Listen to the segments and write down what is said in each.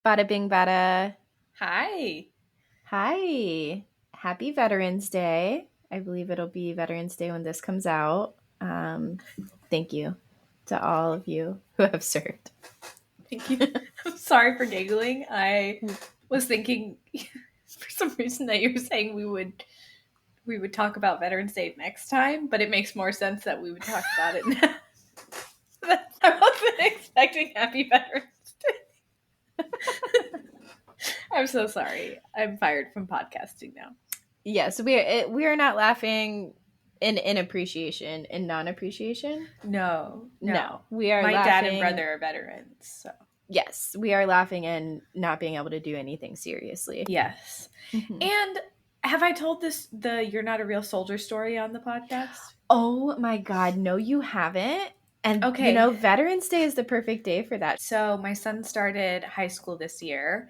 Bada bing bada. Hi. Hi. Happy Veterans Day. I believe it'll be Veterans Day when this comes out. Thank you to all of you who have served. Thank you. I'm sorry for giggling. I was thinking for some reason that you were saying we would talk about Veterans Day next time, but it makes more sense that we would talk about it now. I wasn't expecting Happy Veterans Day. I'm so sorry. I'm fired from podcasting now. Yes, we are not laughing in appreciation, in non-appreciation. No, No, no. we are My dad and laughing. brother are veterans, so Yes, we are laughing and not being able to do anything seriously. yes. Mhm. And have I told the You're Not a Real Soldier story on the podcast? Oh my God, no, you haven't. And Okay. Veterans Day is the perfect day for that. So my son started high school this year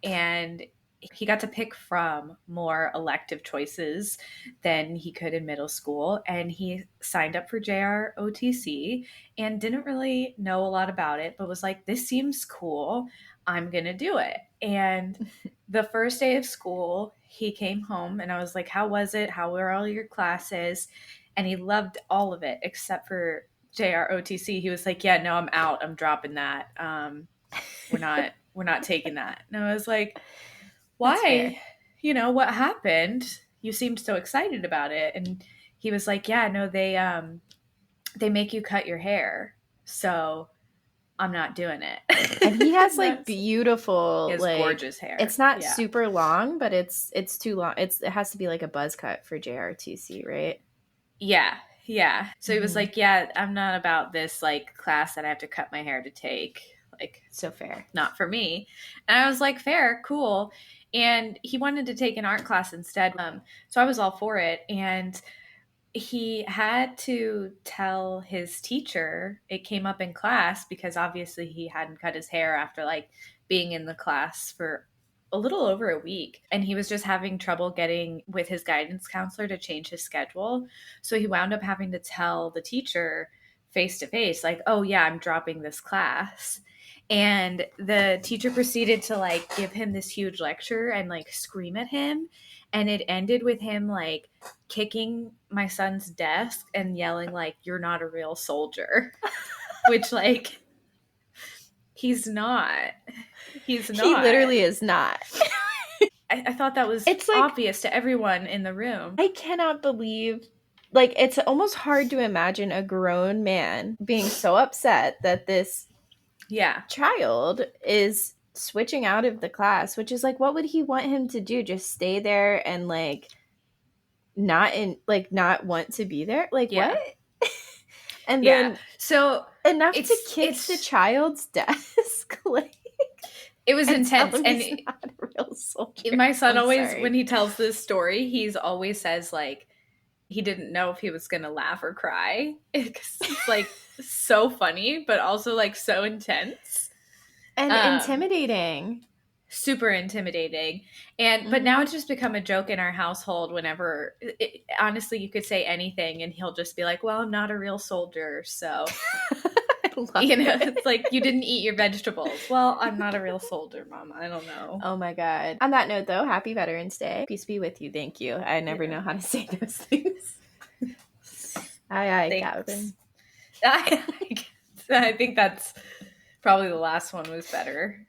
and he got to pick from more elective choices than he could in middle school. And he signed up for JROTC and didn't really know a lot about it, but was like, this seems cool. I'm going to do it. And the first day of school, he came home and I was like, how was it? How were all your classes? And he loved all of it except for JROTC. He was like, yeah, no, I'm out. I'm dropping that. We're not taking that. And I was like, That's fair. why? What happened? You seemed so excited about it. And he was like, yeah, no, they make you cut your hair. So I'm not doing it. And he has like That's He beautiful, has like gorgeous hair. it's not Yeah. super long, but it's too long. It has to be like a buzz cut for JRTC, right? Yeah. Yeah. So he was Hmm. like, yeah, I'm not about this like class that I have to cut my hair to take. Like, So fair. not for me. And I was like, fair, cool. And he wanted to take an art class instead. So I was all for it. And he had to tell his teacher, it came up in class because obviously he hadn't cut his hair after like being in the class for a little over a week, and he was just having trouble getting with his guidance counselor to change his schedule. So he wound up having to tell the teacher face to face like, oh yeah, I'm dropping this class. And the teacher proceeded to like give him this huge lecture and like scream at him, and it ended with him like kicking my son's desk and yelling like, you're not a real soldier. Which, like, he's not. He's He not. literally is not. I thought that was It's like obvious to everyone in the room. I cannot believe, like, it's almost hard to imagine a grown man being so upset that this Yeah. child is switching out of the class, which is like, what would he want him to do? Just stay there and not want to be there? Like, what? Yeah. And Yeah. then So enough to it's kick the it's child's desk, like, it was and tell intense. him And he's not a real soldier. my son I'm always, when sorry. he tells this story, he's always says like he didn't know if he was gonna laugh or cry. It's like so funny, but also like so intense. And Um, intimidating. Super intimidating. And but now Mhm. it's just become a joke in our household whenever honestly you could say anything and he'll just be like, well, I'm not a real soldier, so I love it's it. like you didn't eat your vegetables. Well, I'm not a real soldier, mom. I don't know. Oh my God. On that note, though, happy Veterans Day. Peace be with you. Thank you. I never Yeah. know how to say those things. Aye, aye, Thanks. Captain. I think that's probably the last one was better.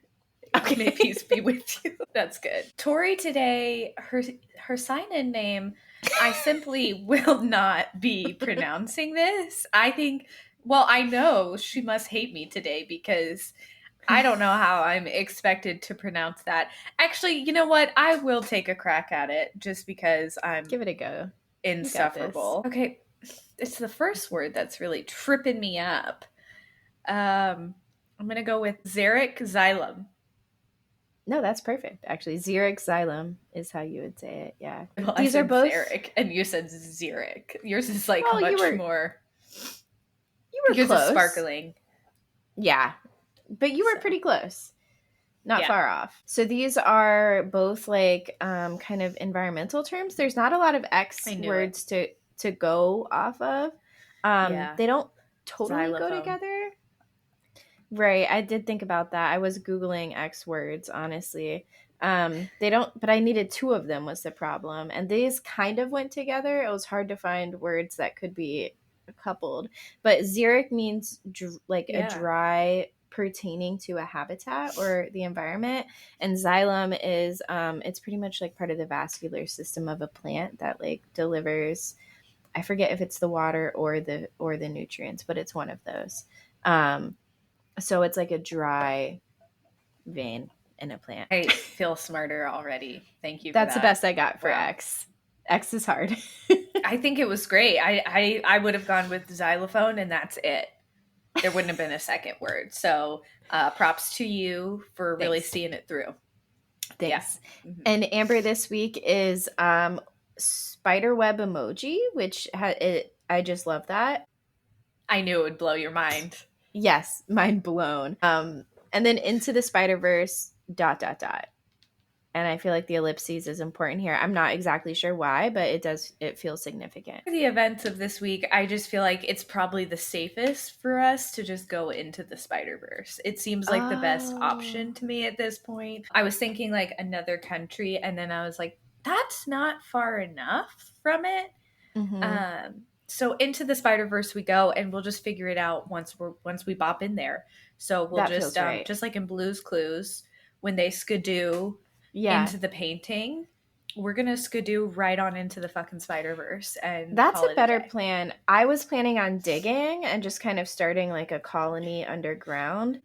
May Okay. peace be with you. That's good. Tori today, her sign-in name, I simply will not be pronouncing this. I think, well, I know she must hate me today because I don't know how I'm expected to pronounce that. Actually, you know what? I will take a crack at it just because I'm Give it a go. You got this. insufferable. Okay, it's the first word that's really tripping me up. I'm gonna go with xeric xylem. No, that's perfect. Actually, xeric xylem is how you would say it. Yeah. Well, I These are said both, xeric, and you said xeric. Yours is like well, much more. you were Yours is close. sparkling. Yeah. But you were So pretty close. Not yeah, far off. So these are both like kind of environmental terms. There's not a lot of I X knew it. words to go off of. Yeah, They don't totally go xylophone. together. Right. I did think about that. I was Googling X words, honestly. They don't, but I needed two of them was the problem. And these kind of went together. It was hard to find words that could be coupled. But xeric means like a Yeah. dry pertaining to a habitat or the environment. And xylem is, it's pretty much like part of the vascular system of a plant that like delivers, I forget if it's the water or the nutrients, but it's one of those. Um, so it's like a dry vein in a plant. I feel smarter already. Thank you for That's the that. best I got for Wow. X. X is hard. I think it was great. I would have gone with xylophone, and that's it. There wouldn't have been a second word. So props to you for really Thanks. seeing it through. Thanks. Yeah. Mm-hmm. And Amber this week is spider web emoji, which I just love that. I knew it would blow your mind. Yes, mind blown. And then into the Spider-Verse ... And I feel like the ellipses is important here. I'm not exactly sure why, but it feels significant. For the events of this week, I just feel like it's probably the safest for us to just go into the Spider-Verse. It seems like the best option to me at this point. I was thinking like another country, and then I was like, that's not far enough from it. Mm-hmm. So into the Spider-Verse we go, and we'll just figure it out once we bop in there. So we'll That feels right. just like in Blue's Clues, when they skidoo into the painting, we're gonna skidoo right on into the fucking Spider-Verse, and that's call a it better day. plan. I was planning on digging and just kind of starting like a colony underground.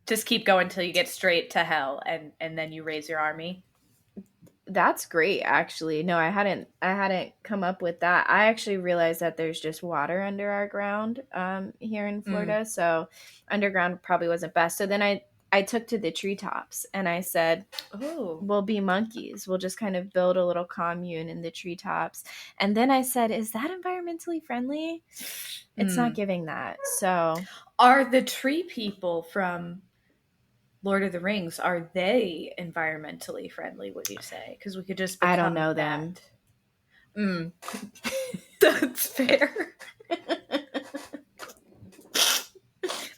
Just keep going till you get straight to hell, and then you raise your army. That's great, actually. No, I hadn't come up with that. I actually realized that there's just water under our ground here in Florida, so underground probably wasn't best. So then I took to the treetops and I said, "Oh, we'll be monkeys. We'll just kind of build a little commune in the treetops. And then I said, is that environmentally friendly? It's not giving that. So are the tree people from Lord of the Rings, are they environmentally friendly, would you say? Because we could just I don't become know that. them. That's fair.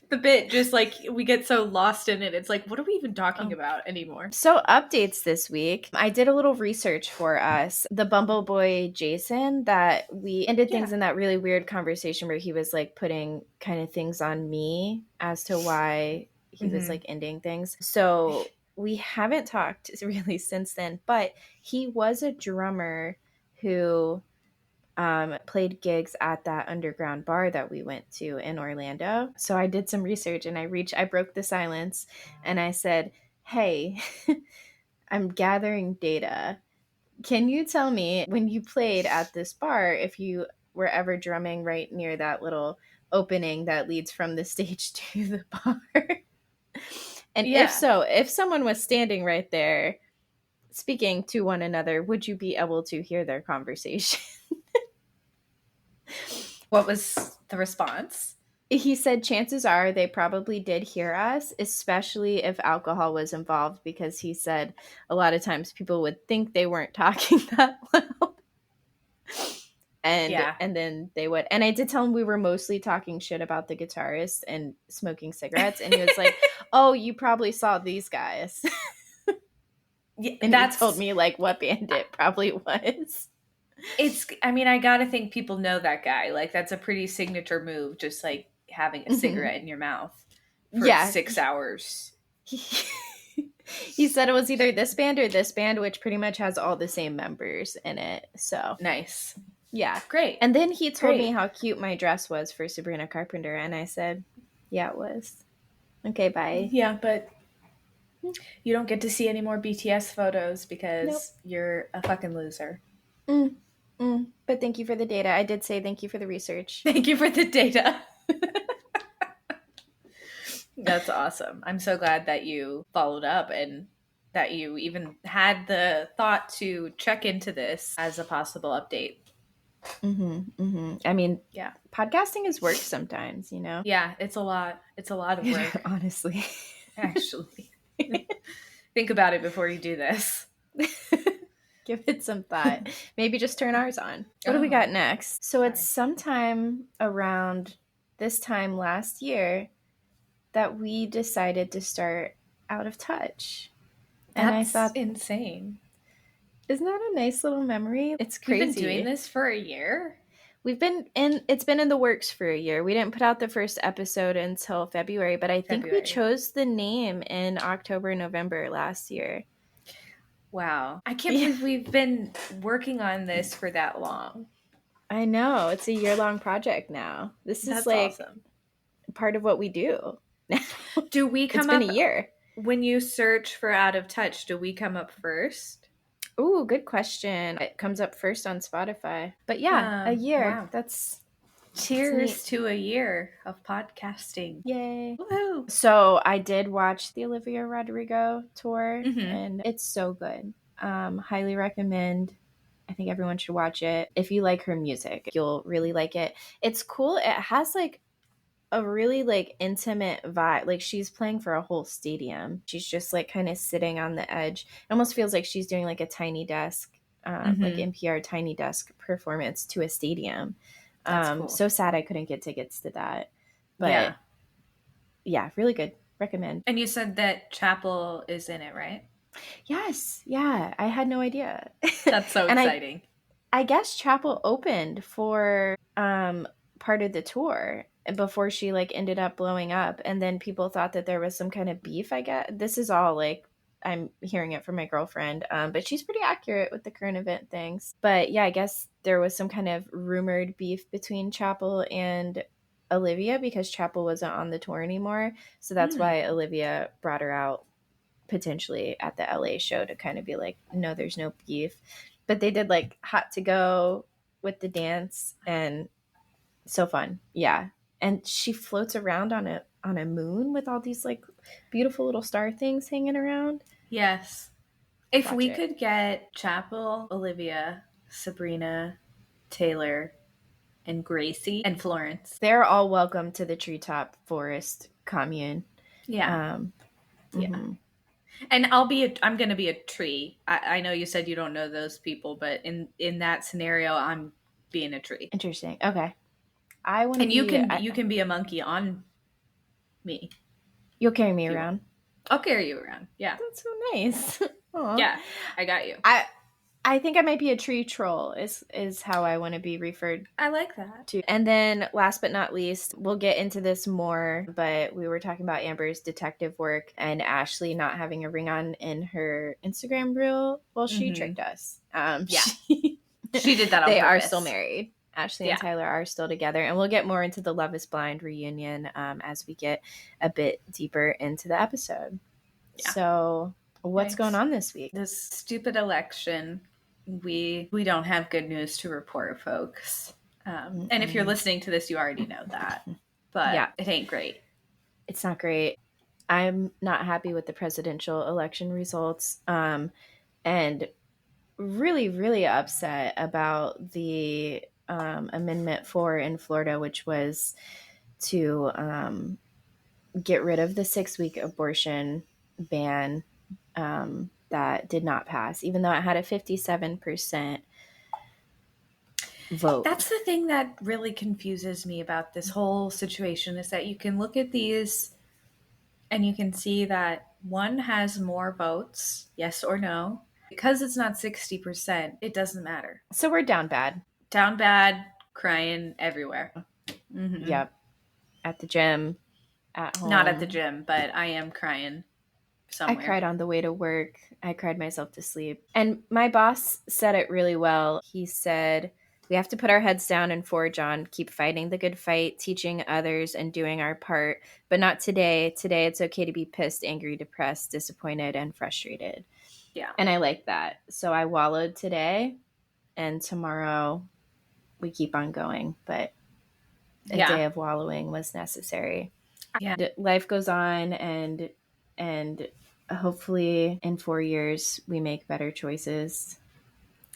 The bit just like we get so lost in it. It's like, what are we even talking about anymore? So updates this week. I did a little research for us. The Bumble Boy Jason, that we ended things in that really weird conversation where he was like putting kind of things on me as to why he was like ending things. So we haven't talked really since then, but he was a drummer who played gigs at that underground bar that we went to in Orlando. So I did some research and I broke the silence and I said, hey, I'm gathering data. Can you tell me when you played at this bar if you were ever drumming right near that little opening that leads from the stage to the bar? And if so, if someone was standing right there speaking to one another, would you be able to hear their conversation? What was the response? He said chances are they probably did hear us, especially if alcohol was involved, because he said a lot of times people would think they weren't talking that well. And then they would. And I did tell him we were mostly talking shit about the guitarist and smoking cigarettes. And he was like, oh, you probably saw these guys. And he told me like what band it probably was. I mean, I gotta think people know that guy. Like, that's a pretty signature move, just like having a cigarette in your mouth for 6 hours. He said it was either this band or this band, which pretty much has all the same members in it. So nice. Yeah. Great. And then he told me how cute my dress was for Sabrina Carpenter. And I said, yeah, it was. Okay, bye. Yeah, but you don't get to see any more BTS photos because you're a fucking loser. But thank you for the data. I did say thank you for the research. Thank you for the data. That's awesome. I'm so glad that you followed up and that you even had the thought to check into this as a possible update. I mean, podcasting is work sometimes, you know? Yeah, it's a lot. It's a lot of work. Honestly. Actually. Think about it before you do this. Give it some thought. Maybe just turn ours on. What do we got next? So it's sometime around this time last year that we decided to start Out of Touch. And I That's thought, insane. isn't that a nice little memory? It's We've crazy. been doing this for a year. It's been in the works for a year. We didn't put out the first episode until February, but I think we chose the name in October, November last year. Wow. I can't believe we've been working on this for that long. I know. It's a year-long project now. This is like awesome. part of what we do. Do we come It's up been a year. when you search for Out of Touch? Do we come up first? Ooh, good question. It comes up first on Spotify. But yeah, a year. Wow. That's cheers to a year of podcasting. Yay. Woohoo. So I did watch the Olivia Rodrigo tour, Mm-hmm. and it's so good. Highly recommend. I think everyone should watch it. If you like her music, you'll really like it. It's cool. It has like a really like intimate vibe. Like she's playing for a whole stadium. She's just like kind of sitting on the edge. It almost feels like she's doing like a tiny desk, like NPR tiny desk performance to a stadium. Cool. So sad I couldn't get tickets to that. But yeah, really good. Recommend. And you said that Chapel is in it, right? Yes. Yeah. I had no idea. That's so exciting. I guess Chapel opened for part of the tour before she like ended up blowing up, and then people thought that there was some kind of beef. I guess this is all like I'm hearing it from my girlfriend, but she's pretty accurate with the current event things. But yeah, I guess there was some kind of rumored beef between Chapel and Olivia because Chapel wasn't on the tour anymore, so that's why Olivia brought her out potentially at the LA show to kind of be like, no, there's no beef. But they did like Hot to Go with the dance, and so fun. Yeah. And she floats around on a moon with all these like beautiful little star things hanging around. Yes. If we could get Chapel, Olivia, Sabrina, Taylor, and Gracie and Florence. They're all welcome to the Treetop Forest commune. Yeah. Yeah. And I'm going to be a tree. I know you said you don't know those people, but in that scenario, I'm being a tree. Interesting. Okay. I want to be. And you can be a monkey on me. You'll carry me around. I'll carry you around. Yeah. That's so nice. Aww. Yeah. I got you. I think I might be a tree troll is how I want to be referred. I like that. To. And then last but not least, we'll get into this more, but we were talking about Amber's detective work and Ashley not having a ring on in her Instagram reel. Well, she tricked us. She did that on They purpose. are still married. Ashley and Tyler are still together, and we'll get more into the Love is Blind reunion as we get a bit deeper into the episode. Yeah. So what's going on this week? This stupid election. We don't have good news to report, folks. And if you're listening to this, you already know that. But it ain't great. It's not great. I'm not happy with the presidential election results. And really, really upset about the Amendment 4 in Florida, which was to get rid of the 6-week abortion ban that did not pass, even though it had a 57% vote. That's the thing that really confuses me about this whole situation is that you can look at these and you can see that one has more votes, yes or no. Because it's not 60%, it doesn't matter. So we're down bad. Down bad, crying everywhere. Mm-hmm. Yep. At the gym, at home. Not at the gym, but I am crying somewhere. I cried on the way to work. I cried myself to sleep. And my boss said it really well. He said, we have to put our heads down and forge on, keep fighting the good fight, teaching others and doing our part, but not today. Today, it's okay to be pissed, angry, depressed, disappointed, and frustrated. Yeah. And I like that. So I wallowed today, and tomorrow we keep on going. But a day of wallowing was necessary. Yeah. Life goes on, and hopefully in 4 years we make better choices.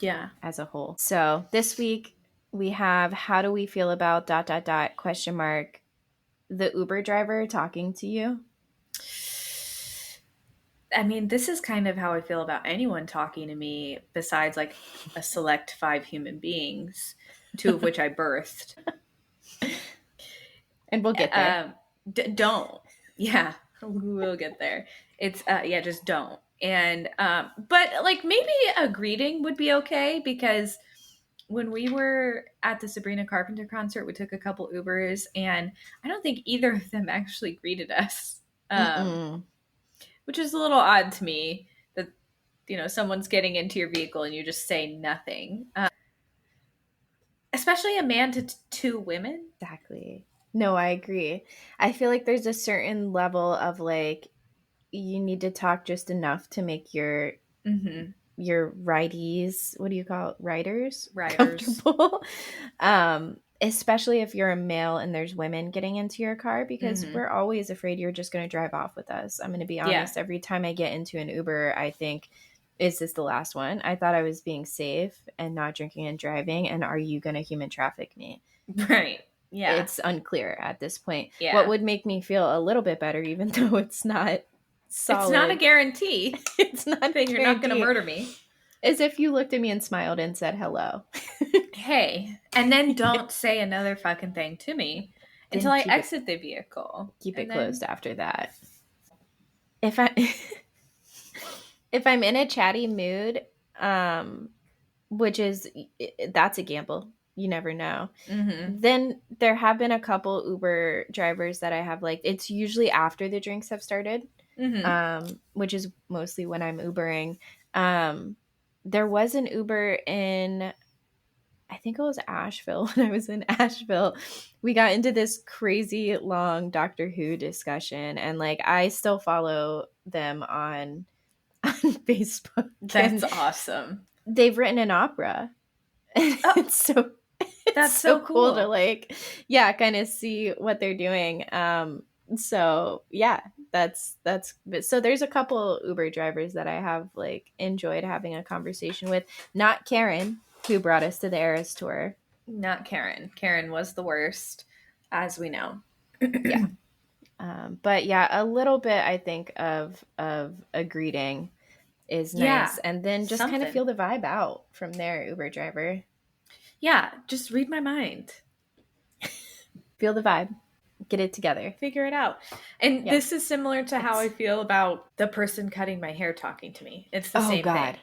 Yeah. As a whole. So this week we have how do we feel about ... the Uber driver talking to you? I mean, this is kind of how I feel about anyone talking to me besides like a select 5 human beings, 2 of which I birthed. And we'll get there. Don't. Yeah, we will get there. It's yeah, just don't. And but like maybe a greeting would be okay because when we were at the Sabrina Carpenter concert, we took a couple Ubers and I don't think either of them actually greeted us. Um, Mm-mm. which is a little odd to me that someone's getting into your vehicle and you just say nothing. Especially a man to two women. Exactly. No, I agree. I feel like there's a certain level of like you need to talk just enough to make Mm-hmm. your ridees, what do you call it, riders, Riders. comfortable. Especially if you're a male and there's women getting into your car because Mm-hmm. we're always afraid you're just going to drive off with us. I'm going to be Yeah. honest, every time I get into an Uber, I think, is this the last one? I thought I was being safe and not drinking and driving, and are you going to human traffic me? Right. Yeah. It's unclear at this point. What Yeah. would make me feel a little bit better, even though it's not It's not a solid, guarantee it's not a that you're not going to guarantee, murder me. is if you looked at me and smiled and said hello. Hey, and then don't say another fucking thing to me until Then I exit the vehicle. keep it And closed then, after that. If I if I'm in a chatty mood, um, which is that's a gamble. You never know. mm-hmm. Then there have been a couple Uber drivers that I have like it's usually after the drinks have started, Mm-hmm. which is mostly when I'm Ubering. Um, there was an Uber in I think it was Asheville. When I was in Asheville, we got into this crazy long Doctor Who discussion, and like I still follow them on on Facebook, That's and awesome. they've written an opera. Oh, it's so it's that's so so cool to cool. like kind of see what they're doing. So yeah, that's so there's a couple Uber drivers that I have like enjoyed having a conversation with. Not Karen, who brought us to the Eras tour. Not Karen. Karen was the worst, as we know. Yeah. But yeah, a little bit I think of a greeting is nice, Yeah, and then just kind of something. feel the vibe out from there. Uber driver, Yeah, just read my mind. feel the vibe, get it together. Figure it out. And Yeah, this is similar to how I it's feel about the person cutting my hair talking to me. It's the oh same god, thing.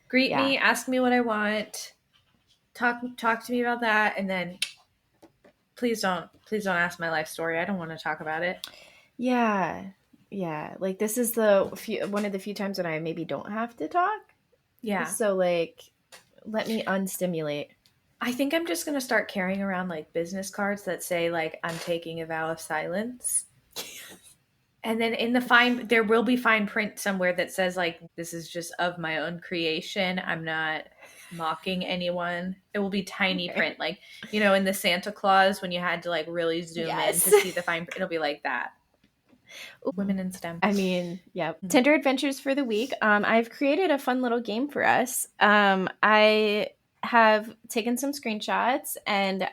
Greet yeah, me, ask me what I want, talk to me about that, and then please don't ask my life story. I don't want to talk about it. yeah, yeah. Like this is the one of the few times when I maybe don't have to talk. Yeah. So like, let me unstimulate. I think I'm just going to start carrying around like business cards that say like I'm taking a vow of silence. And then in the fine there will be fine print somewhere that says like this is just of my own creation. I'm not mocking anyone. It will be tiny Okay. print like, in the Santa Claus when you had to like really zoom in Yes. to see the fine print. It'll be like that. Ooh. Women in STEM. I mean, yeah. Tinder adventures for the week. I've created a fun little game for us. I have taken some screenshots and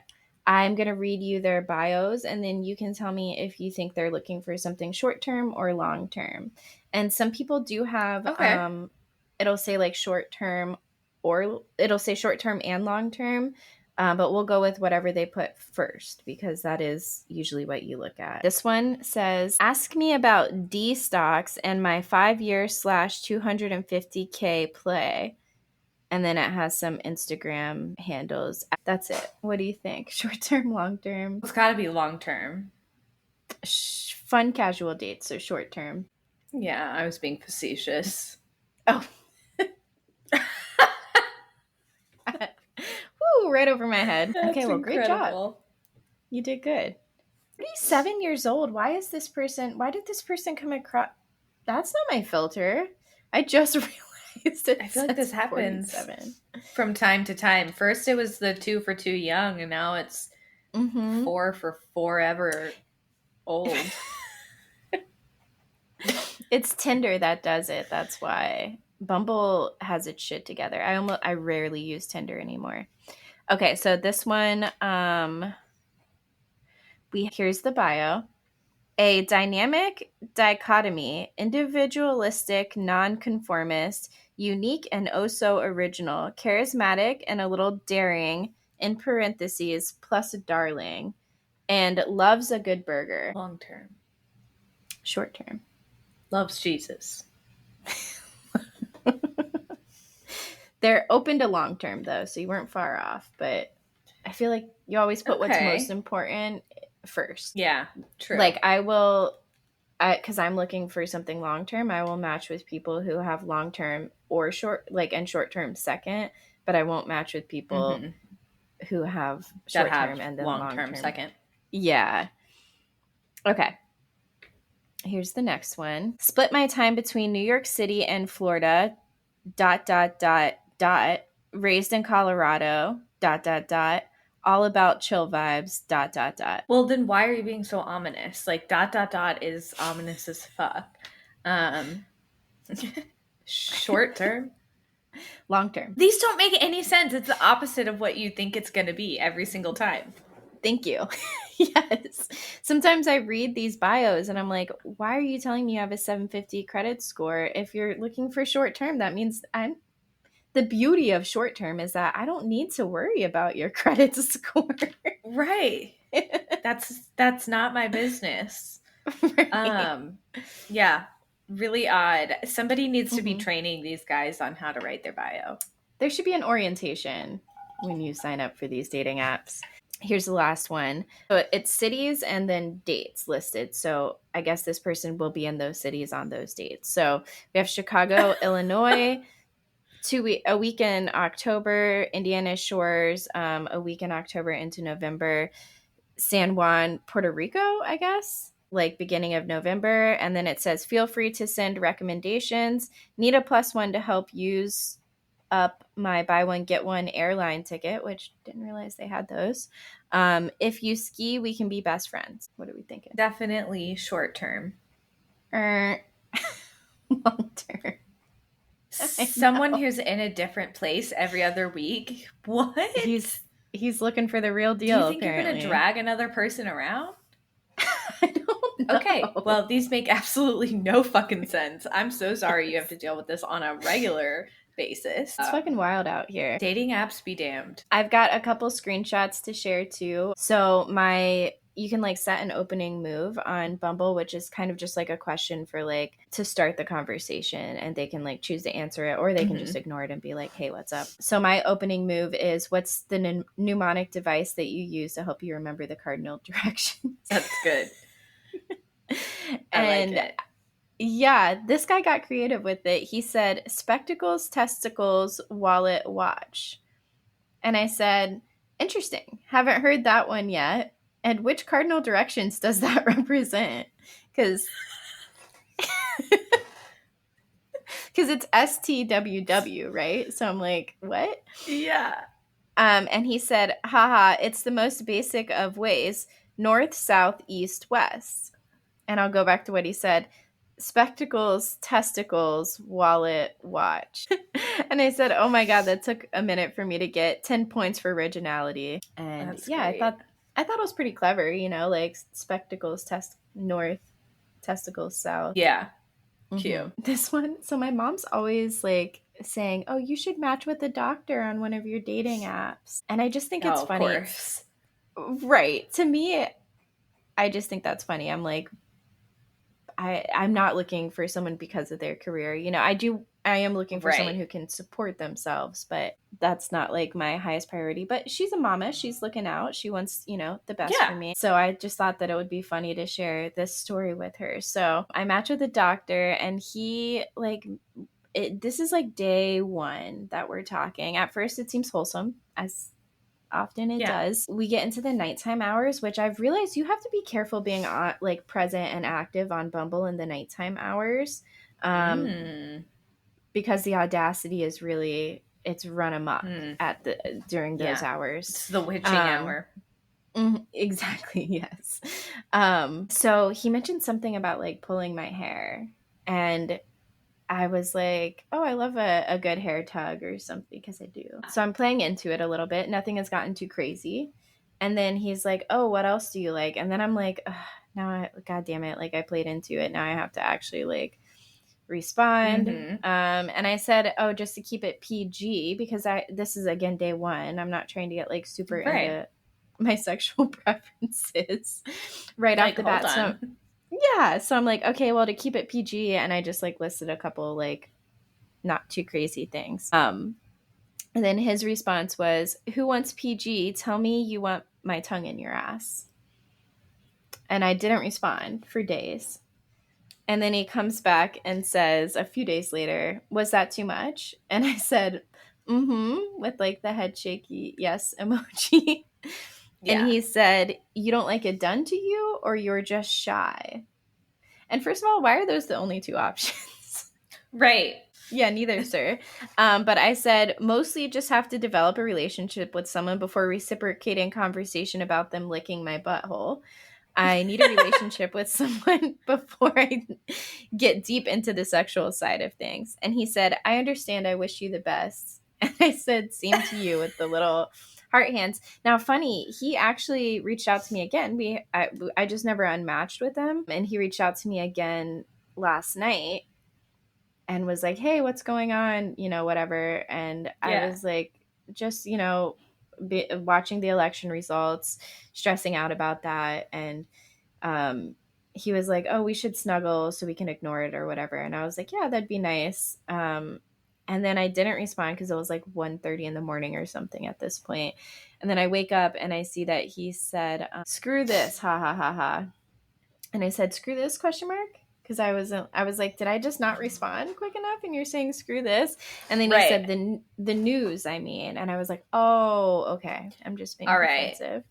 I'm going to read you their bios, and then you can tell me if you think they're looking for something short term or long term. And some people do have, Okay. it'll say like short term, or it'll say short term and long term. But we'll go with whatever they put first because that is usually what you look at. This one says, ask me about D stocks and my 5 year slash 250K play. And then it has some Instagram handles. That's it. What do you think? Short term, long term? It's got to be long term. Fun casual dates, so short term. Yeah, I was being facetious. Oh, woo, right over my head. Okay, That's well, great job. incredible. You did good. 37 years old. Why did this person come across? That's not my filter. I just realized it I feel like says this happens 47. from time to time. First, it was the 2 for 2 young, and now it's Mm-hmm. 4 for 4 ever old. It's Tinder that does it. That's why. Bumble has its shit together. I rarely use Tinder anymore. Okay, so this one, here's the bio. A dynamic dichotomy, individualistic, nonconformist, unique and oh so original, charismatic and a little daring, in parentheses, plus darling, and loves a good burger. Long term. Short term. Loves Jesus. They're open to long term though, so you weren't far off, but I feel like you always put what's most important first. Yeah, true. Like because I'm looking for something long term, I will match with people who have long term or short, like, and short term second, but I won't match with people who have short term and then long term second. Yeah. Okay. Here's the next one. Split my time between New York City and Florida. ... Raised in Colorado. ... All about chill vibes. ... Well, then why are you being so ominous? Like ... is ominous as fuck. Short term. Long term. These don't make any sense. It's the opposite of what you think it's going to be every single time. Thank you. Yes. Sometimes I read these bios and I'm like, why are you telling me you have a 750 credit score? If you're looking for short term, that means the beauty of short term is that I don't need to worry about your credit score. Right. That's not my business. Right. Yeah. Really odd. Somebody needs to be training these guys on how to write their bio. There should be an orientation when you sign up for these dating apps. Here's the last one. So it's cities and then dates listed. So I guess this person will be in those cities on those dates. So we have Chicago, Illinois, a week in October, Indiana Shores, a week in October into November, San Juan, Puerto Rico, I guess, like beginning of November. And then it says, feel free to send recommendations. Need a +1 to help use up my buy one, get one airline ticket, which didn't realize they had those. If you ski, we can be best friends. What are we thinking? Definitely short term. Long term. Someone who's in a different place every other week. What? He's looking for the real deal. Do you think apparently. you're going to drag another person around? I don't know. Okay, well, these make absolutely no fucking sense. I'm so sorry you have to deal with this on a regular basis. It's fucking wild out here. Dating apps be damned. I've got a couple screenshots to share too. So you can like set an opening move on Bumble, which is kind of just like a question for like to start the conversation, and they can like choose to answer it, or they can just ignore it and be like, hey, what's up? So my opening move is, what's the mnemonic device that you use to help you remember the cardinal directions? That's good. I like it. Yeah, this guy got creative with it. He said, spectacles, testicles, wallet, watch. And I said, interesting. Haven't heard that one yet. And which cardinal directions does that represent? Because it's STWW, right? So I'm like, what? Yeah. And he said, haha, it's the most basic of ways. North, south, east, west. And I'll go back to what he said. Spectacles, testicles, wallet, watch. And I said, oh my God, that took a minute for me to get. 10 points for originality. And That's yeah, great. I thought it was pretty clever, like spectacles, north, testicles, south. Yeah. Cute. This one, so my mom's always like saying, oh, you should match with a doctor on one of your dating apps. And I just think it's funny. Of course. Right. To me, I just think that's funny. I'm like, I'm not looking for someone because of their career. I am looking for someone who can support themselves, but that's not like my highest priority. But she's a mama. She's looking out. She wants, the best for me. So I just thought that it would be funny to share this story with her. So I matched with a doctor, and he this is like day 1 that we're talking. At first it seems wholesome, as often it does. We get into the nighttime hours, which I've realized you have to be careful being like present and active on Bumble in the nighttime hours, because the audacity is really, it's run amok during those hours. It's the witching hour. Exactly. Yes. So he mentioned something about like pulling my hair, and I was like, oh, I love a good hair tug or something, because I do. So I'm playing into it a little bit. Nothing has gotten too crazy. And then he's like, oh, what else do you like? And then I'm like, God damn it. Like, I played into it. Now I have to actually like respond. And I said, oh, just to keep it PG, because this is again day 1. I'm not trying to get like super into my sexual preferences right off the bat. So Yeah, so I'm like, okay, well, to keep it PG, and I just like listed a couple like not too crazy things. And then his response was, "Who wants PG? Tell me you want my tongue in your ass." And I didn't respond for days. And then he comes back and says a few days later, "Was that too much?" And I said, "Mm-hmm," with like the head shaky yes emoji. And Yeah. he said, "You don't like it done to you, or you're just shy?" And first of all, why are those the only two options? Right. Yeah, neither, sir. But I said, mostly just have to develop a relationship with someone before reciprocating conversation about them licking my butthole. I need a relationship with someone before I get deep into the sexual side of things. And he said, I understand. I wish you the best. And I said, same to you, with the little heart hands. Now, funny, he actually reached out to me again. I just never unmatched with him. And he reached out to me again last night and was like, hey, what's going on? You know, whatever. And I Yeah. was like, just, watching the election results, stressing out about that. And um, he was like, oh, we should snuggle so we can ignore it or whatever. And I was like, yeah, that'd be nice. And then I didn't respond because it was like 1:30 in the morning or something at this point. And then I wake up and I see that he said, screw this, ha ha ha ha. And I said, screw this, question mark? Because I was like, did I just not respond quick enough? And you're saying screw this? And then he Right. said the news, I mean. And I was like, oh, okay. I'm just being All right. defensive.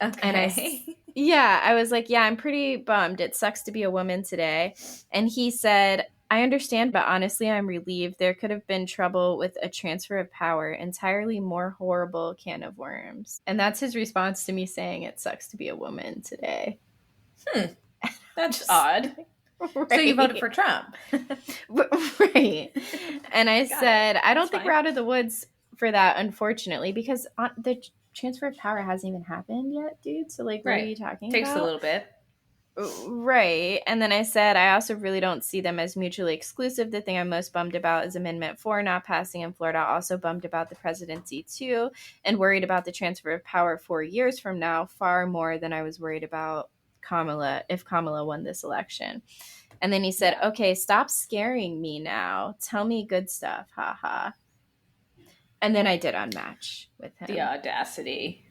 And Okay. yeah, I was like, yeah, I'm pretty bummed. It sucks to be a woman today. And he said, I understand, but honestly, I'm relieved. There could have been trouble with a transfer of power, entirely more horrible can of worms. And that's his response to me saying it sucks to be a woman today. Hmm. That's Just odd. So you voted right. for Trump. Right. And I Got it. said, I That's don't think we're fine. out of the woods for that, unfortunately, because the transfer of power hasn't even happened yet, dude. So, like, what are Right. you talking Takes a about? little bit. Right. And then I said, I also really don't see them as mutually exclusive. The thing I'm most bummed about is Amendment 4 not passing in Florida. Also bummed about the presidency, too, and worried about the transfer of power 4 years from now, far more than I was worried about Kamala if Kamala won this election. And then he said, Yeah. okay, stop scaring me now. Tell me good stuff. Ha ha. And then I did unmatch with The him. audacity.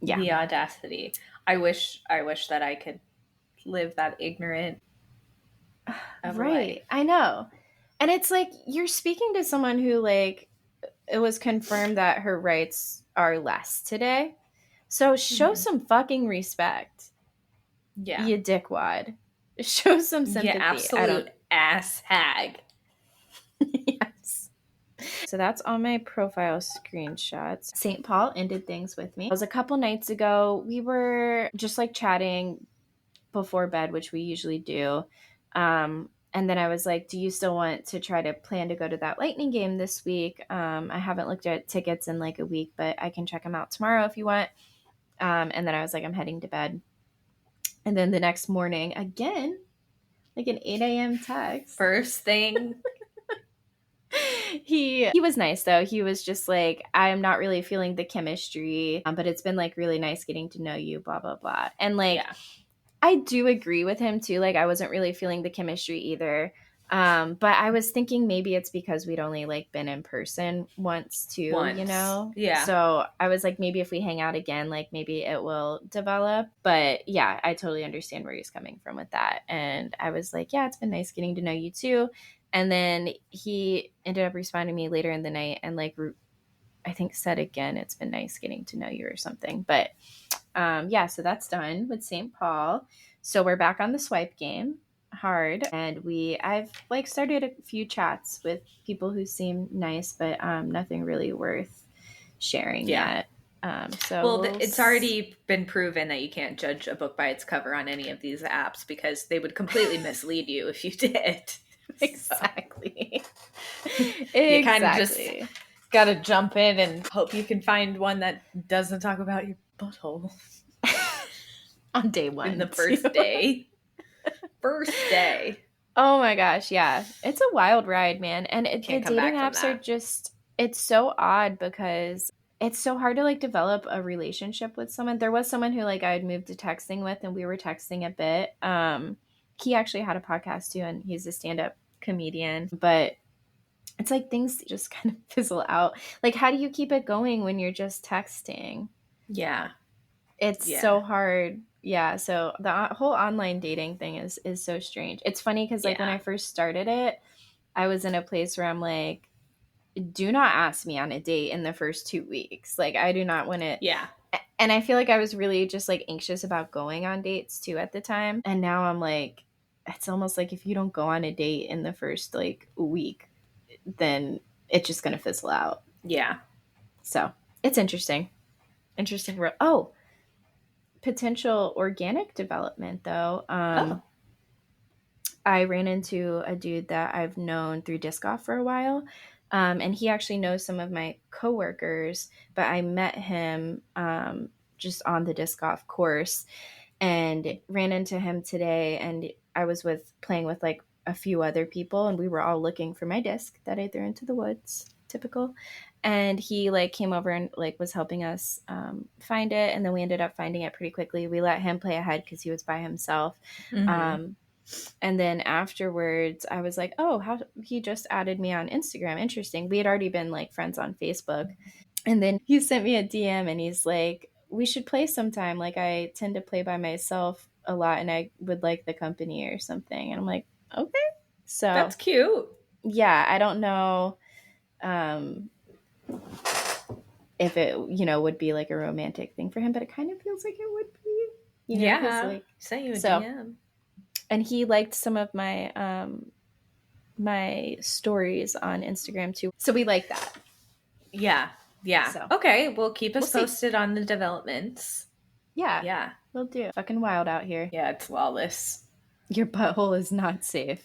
Yeah. The audacity. I wish that I could live that ignorant of a life. Right. I know. And it's like you're speaking to someone who, like, it was confirmed that her rights are less today. So show Hmm. some fucking respect, Yeah. you dickwad. Show some Yeah, sympathy. I don't. absolute ass hag. Yes. So that's all my profile screenshots. St. Paul ended things with me. It was a couple nights ago. We were just like chatting before bed, which we usually do. And then I was like, do you still want to try to plan to go to that Lightning game this week? I haven't looked at tickets in like a week, but I can check them out tomorrow if you want. And then I was like, I'm heading to bed. And then the next morning, again, like an 8 a.m. text. First thing. He was nice though. He was just like, I'm not really feeling the chemistry, but it's been like really nice getting to know you, blah blah blah. And like Yeah. I do agree with him too. Like I wasn't really feeling the chemistry either. But I was thinking maybe it's because we'd only like been in person once too, you Once. know? Yeah. So I was like, maybe if we hang out again, like maybe it will develop. But yeah, I totally understand where he's coming from with that. And I was like, yeah, it's been nice getting to know you too. And then he ended up responding to me later in the night and like I think said again, it's been nice getting to know you or something. But yeah, so that's done with St. Paul. So we're back on the swipe game hard. And I've like started a few chats with people who seem nice, but nothing really worth sharing Yeah. yet. So Well, it's already been proven that you can't judge a book by its cover on any of these apps because they would completely mislead you if you did. So exactly. you kind of just Exactly. got to jump in and hope you can find one that doesn't talk about your butthole On day in the one, too. first day. First day. Oh my gosh, yeah. It's a wild ride, man. And the Can't come dating back from apps are that. just, it's so odd because it's so hard to like develop a relationship with someone. There was someone who like I had moved to texting with and we were texting a bit. he actually had a podcast too, and he's a stand-up comedian. But it's like things just kind of fizzle out. Like, how do you keep it going when you're just texting? Yeah. It's Yeah. so hard. Yeah, so the whole online dating thing is so strange. It's funny because like when Yeah. I first started it, I was in a place where I'm like, do not ask me on a date in the first 2 weeks. Like, I do not want to. Yeah. And I feel like I was really just like anxious about going on dates too at the time. And now I'm like, it's almost like if you don't go on a date in the first like week, then it's just going to fizzle out. Yeah. So it's interesting. Interesting. Oh, potential organic development though. Oh. I ran into a dude that I've known through disc golf for a while. And he actually knows some of my coworkers, but I met him just on the disc golf course and ran into him today. And I was playing with like a few other people, and we were all looking for my disc that I threw into the woods. Typical. And he like came over and like was helping us find it, and then we ended up finding it pretty quickly. We let him play ahead because he was by himself. Mm-hmm. Um, and then afterwards, I was like, oh, how he just added me on Instagram. Interesting. We had already been like friends on Facebook. And then he sent me a DM and he's like, we should play sometime. Like, I tend to play by myself a lot and I would like the company or something. And I'm like, okay. So, That's cute. yeah, I don't know um, if it, would be like a romantic thing for him, but it kind of feels like it would be, because Yeah. like, Sent you a so, DM. and he liked some of my stories on Instagram too. So we like that. Yeah. Yeah. So Okay. Well, keep we'll us see. posted on the developments. Yeah, Yeah. we'll do. Fucking wild out here. Yeah. It's lawless. Your butthole is not safe.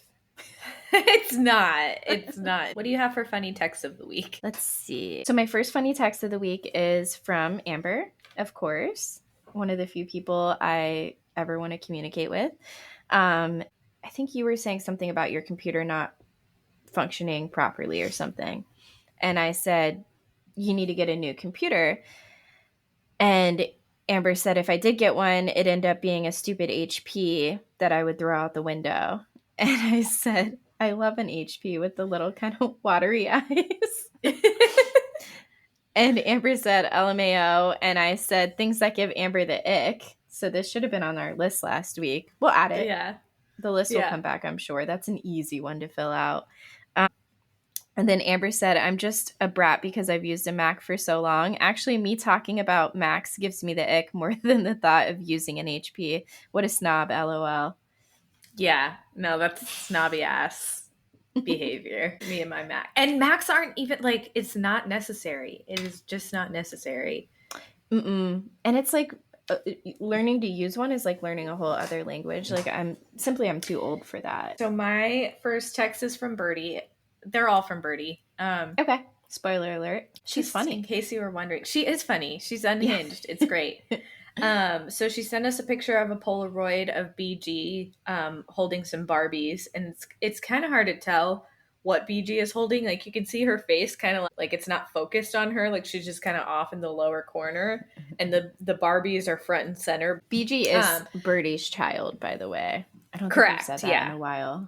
It's not. It's not. What do you have for funny text of the week? Let's see. So my first funny text of the week is from Amber, of course, one of the few people I ever want to communicate with. I think you were saying something about your computer not functioning properly or something. And I said, you need to get a new computer. And Amber said if I did get one, it'd end up being a stupid HP that I would throw out the window. And I said, I love an HP with the little kind of watery eyes. And Amber said LMAO. And I said things that give Amber the ick. So this should have been on our list last week. We'll add it. Yeah. The list will Yeah. come back, I'm sure. That's an easy one to fill out. And then Amber said, I'm just a brat because I've used a Mac for so long. Actually, me talking about Macs gives me the ick more than the thought of using an HP. What a snob, LOL. Yeah. No, that's snobby ass behavior. Me and my Mac. And Macs aren't even like, it's not necessary. It is just not necessary. Mm-mm. And it's like learning to use one is like learning a whole other language. Like I'm too old for that. So my first text is from Birdie. They're all from Birdie. Okay. Spoiler alert. She's funny. In case you were wondering. She is funny. She's unhinged. It's great. So she sent us a picture of a Polaroid of BG holding some Barbies, and it's kind of hard to tell what BG is holding. Like you can see her face kind of like it's not focused on her, like she's just kind of off in the lower corner, and the Barbies are front and center. BG is Birdie's child, by the way. I don't correct, think we've said that in a while.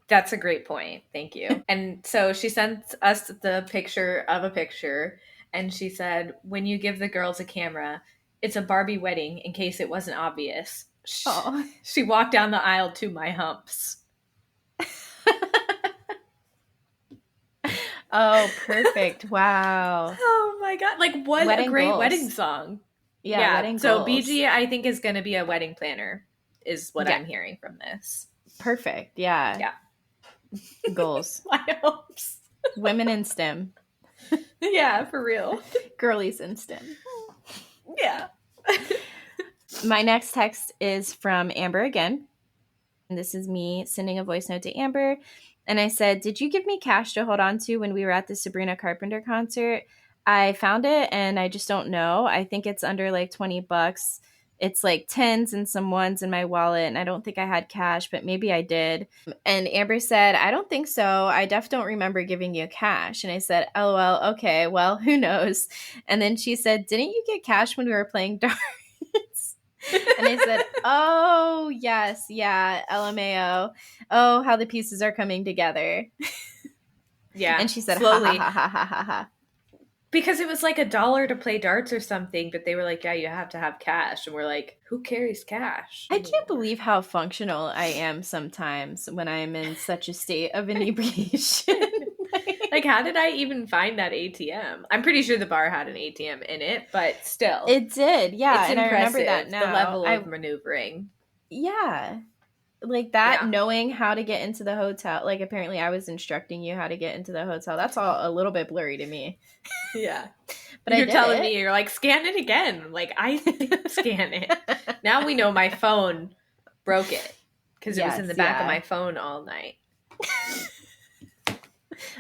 That's a great point. Thank you. And so she sent us the picture of a picture, and she said, when you give the girls a camera, it's a Barbie wedding in case it wasn't obvious. Oh. She walked down the aisle to my humps. Oh, perfect. Wow. Oh my God. Like, what wedding a great goals. wedding song. Yeah. Wedding so goals. BG, I think, is going to be a wedding planner, is what I'm hearing from this. Perfect. Yeah. Yeah. Goals. My hopes. Women in STEM. Yeah, for real. Girlies in STEM. Yeah. My next text is from Amber again. And this is me sending a voice note to Amber. And I said, did you give me cash to hold on to when we were at the Sabrina Carpenter concert? I found it and I just don't know. I think it's under like $20. It's like tens and some ones in my wallet. And I don't think I had cash, but maybe I did. And Amber said, I don't think so. I don't remember giving you cash. And I said, LOL, okay, well, who knows? And then she said, didn't you get cash when we were playing darts? And I said, oh, yes, yeah, LMAO. Oh, how the pieces are coming together. Yeah, And she said, ha, ha, slowly. ha, ha, ha, ha, ha. Because it was like $1 to play darts or something, but they were like, yeah, you have to have cash. And we're like, who carries cash I can't anymore? believe how functional I am sometimes when I'm in such a state of inebriation. Like, how did I even find that ATM? I'm pretty sure the bar had an ATM in it, but still, It did, yeah. it's And I remember that impressive, the now. level of maneuvering. Yeah. Like that, Yeah. knowing how to get into the hotel. Like, apparently I was instructing you how to get into the hotel. That's all a little bit blurry to me. Yeah. But I You're did telling it. me, you're like, scan it again. Like, I did scan it. Now we know my phone broke it because it was in Yes, the back of yeah. my phone all night.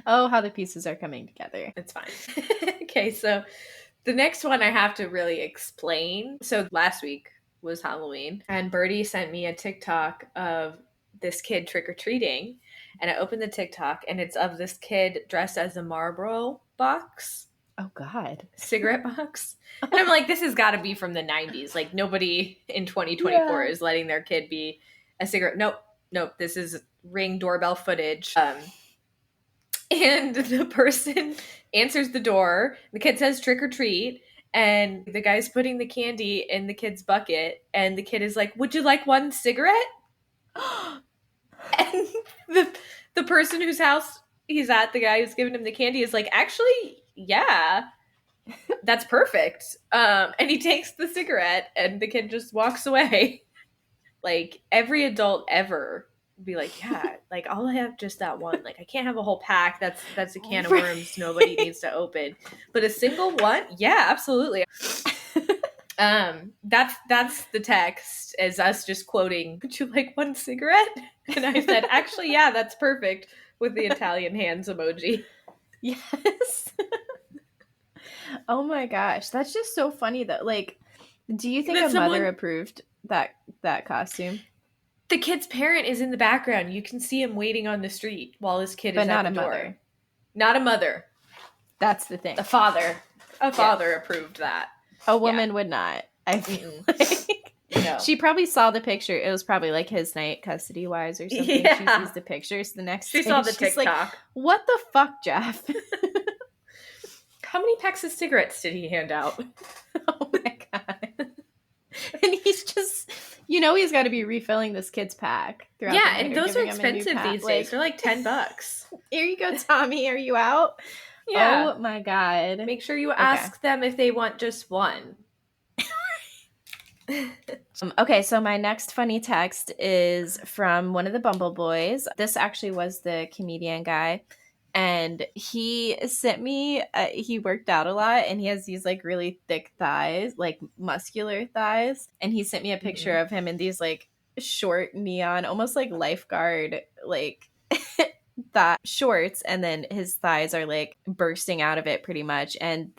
Oh, how the pieces are coming together. It's fine. Okay, so the next one I have to really explain. So last week was Halloween, and Birdie sent me a TikTok of this kid trick or treating. And I opened the TikTok, and it's of this kid dressed as a Marlboro box, Oh, God. cigarette box. And I'm like, this has got to be from the 90s. Like, nobody in 2024 Yeah. is letting their kid be a cigarette. Nope, nope. This is Ring doorbell footage. And the person answers the door. The kid says trick or treat. And the guy's putting the candy in the kid's bucket. And the kid is like, would you like one cigarette? And the person whose house he's at, the guy who's giving him the candy, is like, actually, yeah, that's perfect. And he takes the cigarette and the kid just walks away. Like, every adult ever be like, yeah, like, I'll have just that one. Like, I can't have a whole pack. That's a can of worms nobody needs to open. But a single one, yeah, absolutely. That's the text, is us just quoting, would you like one cigarette? And I said, actually, yeah, that's perfect, with the Italian hands emoji. Yes. Oh my gosh. That's just so funny though. Like, do you think That a mother someone, approved that costume? the kid's parent is in the background. You can see him waiting on the street while his kid But is at not the a door. mother. Not a mother. That's the thing. A father. A father approved that. A woman would not. I feel Mm-mm. like No. she probably saw the picture. It was probably like his night custody wise or something. Yeah. She sees the pictures the next She day. saw the She's TikTok. like, what the fuck, Jeff? How many packs of cigarettes did he hand out? Oh my god. And he's just, he's got to be refilling this kid's pack throughout the Yeah, night, and or those are giving him a new expensive pack. these Like, days. They're like $10. here you go, Tommy. Are you out? Yeah. Oh my god. Make sure you ask them if they want just one. Okay, so my next funny text is from one of the Bumble Boys. This actually was the comedian guy. And he sent me, he worked out a lot and he has these like really thick thighs, like muscular thighs. And he sent me a picture of him in these like short neon, almost like lifeguard, like that shorts. And then his thighs are like bursting out of it pretty much. And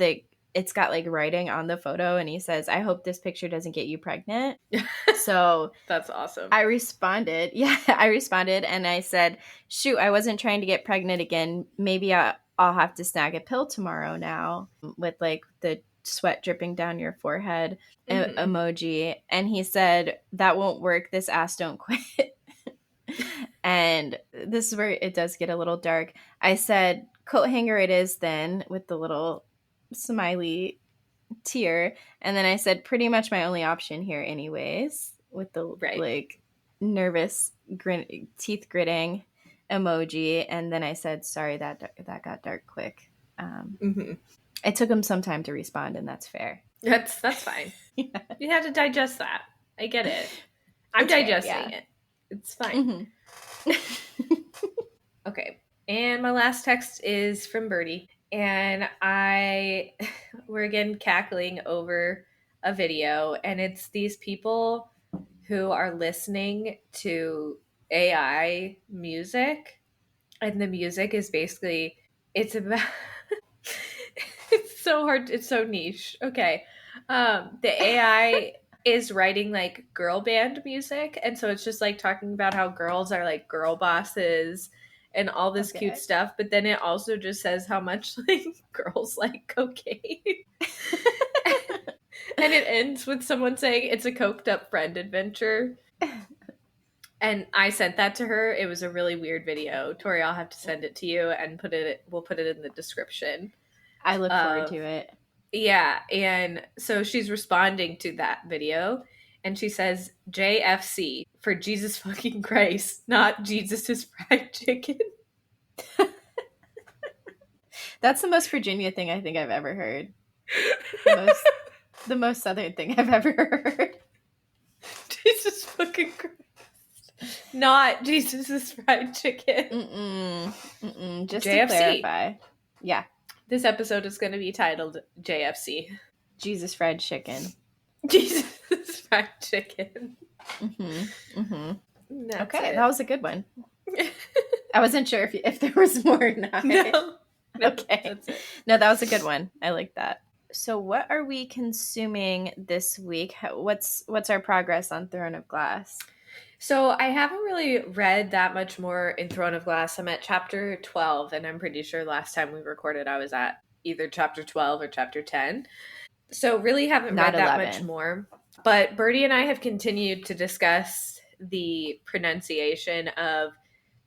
it's got like writing on the photo. And he says, I hope this picture doesn't get you pregnant. So That's awesome. I responded. Yeah, I responded and I said, shoot, I wasn't trying to get pregnant again. Maybe I'll have to snag a pill tomorrow now, with like the sweat dripping down your forehead emoji. And he said, that won't work. This ass don't quit. And this is where it does get a little dark. I said, coat hanger it is then, with the little smiley tear. And then I said, pretty much my only option here anyways, with the like nervous teeth gritting emoji. And then I said, sorry, that got dark quick. It took him some time to respond, and that's fair. That's fine. Yeah. You have to digest that. I get it. I'm it's digesting fair, yeah. it. It's fine. Okay. And my last text is from Birdie. And we're again cackling over a video. And it's these people who are listening to AI music. And the music is basically, it's about, it's so hard. It's so niche. Okay. The AI is writing like girl band music. And so it's just like talking about how girls are like girl bosses and all this cute stuff. But then it also just says how much like girls like cocaine. And it ends with someone saying it's a coked up friend adventure. And I sent that to her. It was a really weird video. Tori, I'll have to send it to you and we'll put it in the description. I look forward to it. Yeah, and so she's responding to that video and she says JFC for Jesus fucking Christ, not Jesus is fried chicken. That's the most Virginia thing I think I've ever heard. The most Southern thing I've ever heard. Jesus fucking Christ. Not Jesus' fried chicken. Just JFC. to clarify. Yeah. This episode is going to be titled JFC. Jesus fried chicken. Jesus fried chicken. Okay, that was a good one. I wasn't sure if there was more or not. No, okay. That's it. No, that was a good one. I like that. So what are we consuming this week? What's our progress on Throne of Glass? So I haven't really read that much more in Throne of Glass. I'm at chapter 12, and I'm pretty sure last time we recorded I was at either chapter 12 or chapter 10. So really haven't read that much more. But Birdie and I have continued to discuss the pronunciation of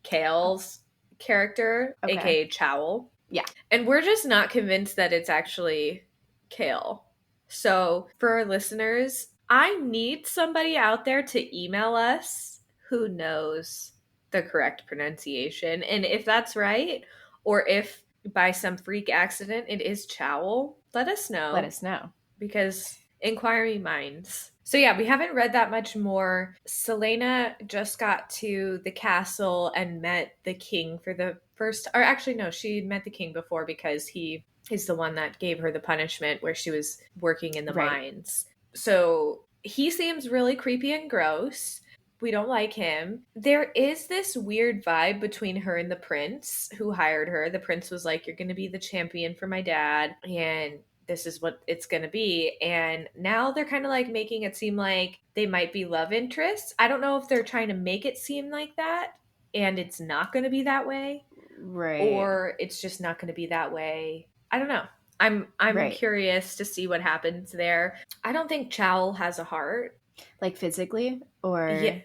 Kale's character, aka Chowell. Yeah. And we're just not convinced that it's actually Kale. So for our listeners, I need somebody out there to email us who knows the correct pronunciation. And if that's right, or if by some freak accident it is Chowell, let us know. Let us know. Because inquiry minds. So yeah, we haven't read that much more. Selena just got to the castle and met the king for the first, or actually no, she met the king before because he is the one that gave her the punishment where she was working in the mines. So he seems really creepy and gross. We don't like him. There is this weird vibe between her and the prince who hired her. The prince was like, you're going to be the champion for my dad. And this is what it's going to be. And now they're kind of like making it seem like they might be love interests. I don't know if they're trying to make it seem like that and it's not going to be that way. Right. Or it's just not going to be that way. I don't know. I'm curious to see what happens there. I don't think Chowell has a heart. Like physically? Or yeah.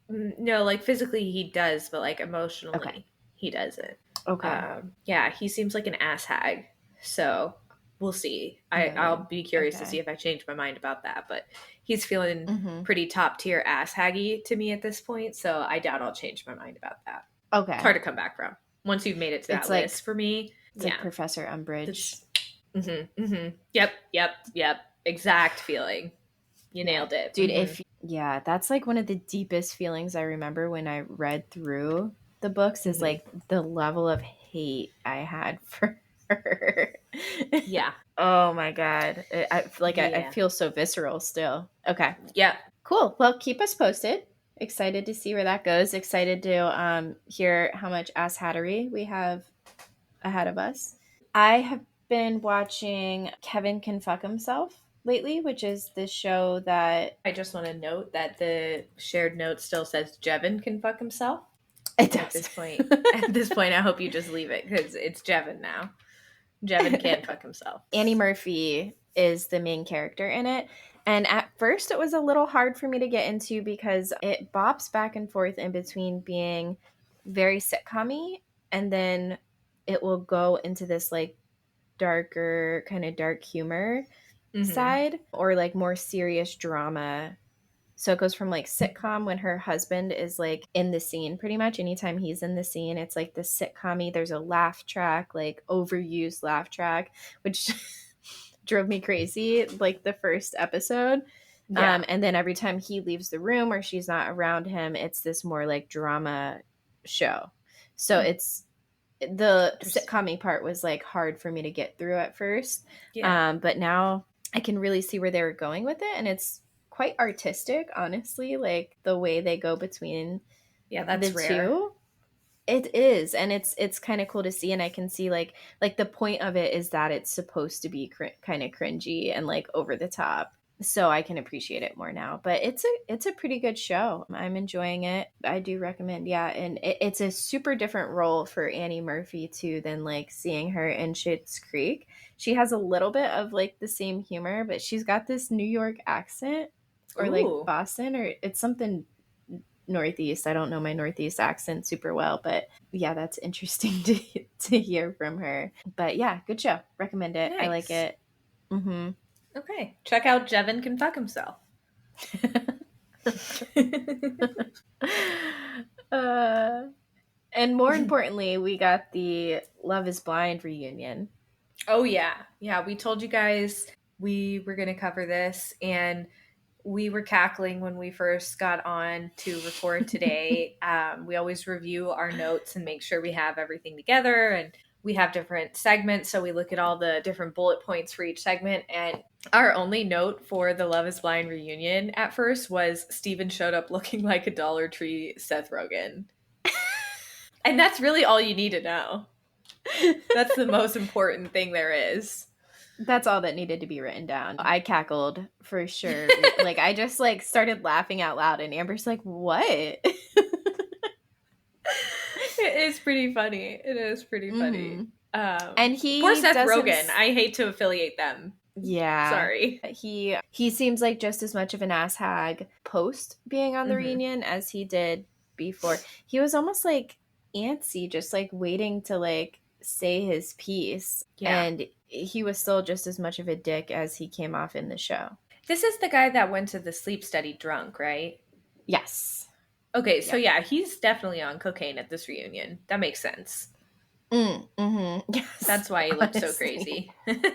No, like physically he does, but like emotionally he doesn't. Okay. Yeah, he seems like an ass hag. So we'll see. I'll be curious to see if I change my mind about that. But he's feeling pretty top tier ass haggy to me at this point. So I doubt I'll change my mind about that. Okay. It's hard to come back from. Once you've made it to that list for me. It's like Professor Umbridge. Yep. Exact feeling. You nailed it. Dude, that's like one of the deepest feelings I remember when I read through the books is like the level of hate I had for her. Yeah. Oh my God. I feel so visceral still. Okay. Yeah. Cool. Well, keep us posted. Excited to see where that goes. Excited to hear how much ass hattery we have ahead of us. I have been watching Kevin Can Fuck Himself lately, which is this show that... I just want to note that the shared note still says Jevin can fuck himself. It does. At this point, I hope you just leave it because it's Jevin now. Jevin can fuck himself. Annie Murphy is the main character in it. And at first it was a little hard for me to get into because it bops back and forth in between being very sitcom-y and then it will go into this like darker, kind of dark humor side or like more serious drama. So it goes from like sitcom when her husband is like in the scene pretty much. Anytime he's in the scene, it's like the sitcom-y. There's a laugh track, like overused laugh track, which drove me crazy like the first episode. Yeah. And then every time he leaves the room or she's not around him, it's this more like drama show. So it's the sitcom-y part was like hard for me to get through at first. Yeah. But now I can really see where they were going with it. And it's quite artistic, honestly, like the way they go between that's the rare. two. It is. And it's kind of cool to see. And I can see like the point of it is that it's supposed to be kind of cringy and like over the top. so I can appreciate it more now. But it's a pretty good show. I'm enjoying it. I do recommend, yeah. And it's a super different role for Annie Murphy too than like seeing her in Schitt's Creek. She has a little bit of like the same humor, but she's got this New York accent, or like Ooh, Boston, or it's something Northeast. I don't know my Northeast accent super well, but yeah, that's interesting to hear from her. But yeah, good show. Recommend it. I like nice. it. Mm-hmm. Okay, check out Jevin Can Fuck Himself. uh, and more importantly, we got the Love is Blind reunion. Oh yeah, we told you guys we were going to cover this, and we were cackling when we first got on to record today. We always review our notes and make sure we have everything together, and we have different segments, so we look at all the different bullet points for each segment. And our only note for the Love is Blind reunion at first was Steven showed up looking like a Dollar Tree Seth Rogen. And that's really all you need to know. That's the most important thing there is. That's all that needed to be written down. I cackled for sure. Like I just like started laughing out loud, and Amber's like, "What?" It is pretty funny. It is pretty funny. Mm-hmm. And Poor he Seth does him. Rogen. I hate to affiliate them. Yeah. Sorry. He seems like just as much of an ass hag post being on the Mm-hmm. reunion as he did before. He was almost like antsy, just like waiting to like say his piece. Yeah. And he was still just as much of a dick as he came off in the show. This is the guy that went to the sleep study drunk, right? Yes. Okay, so Yeah. yeah, he's definitely on cocaine at this reunion. That makes sense. Yes. That's why he looks so Honestly. crazy.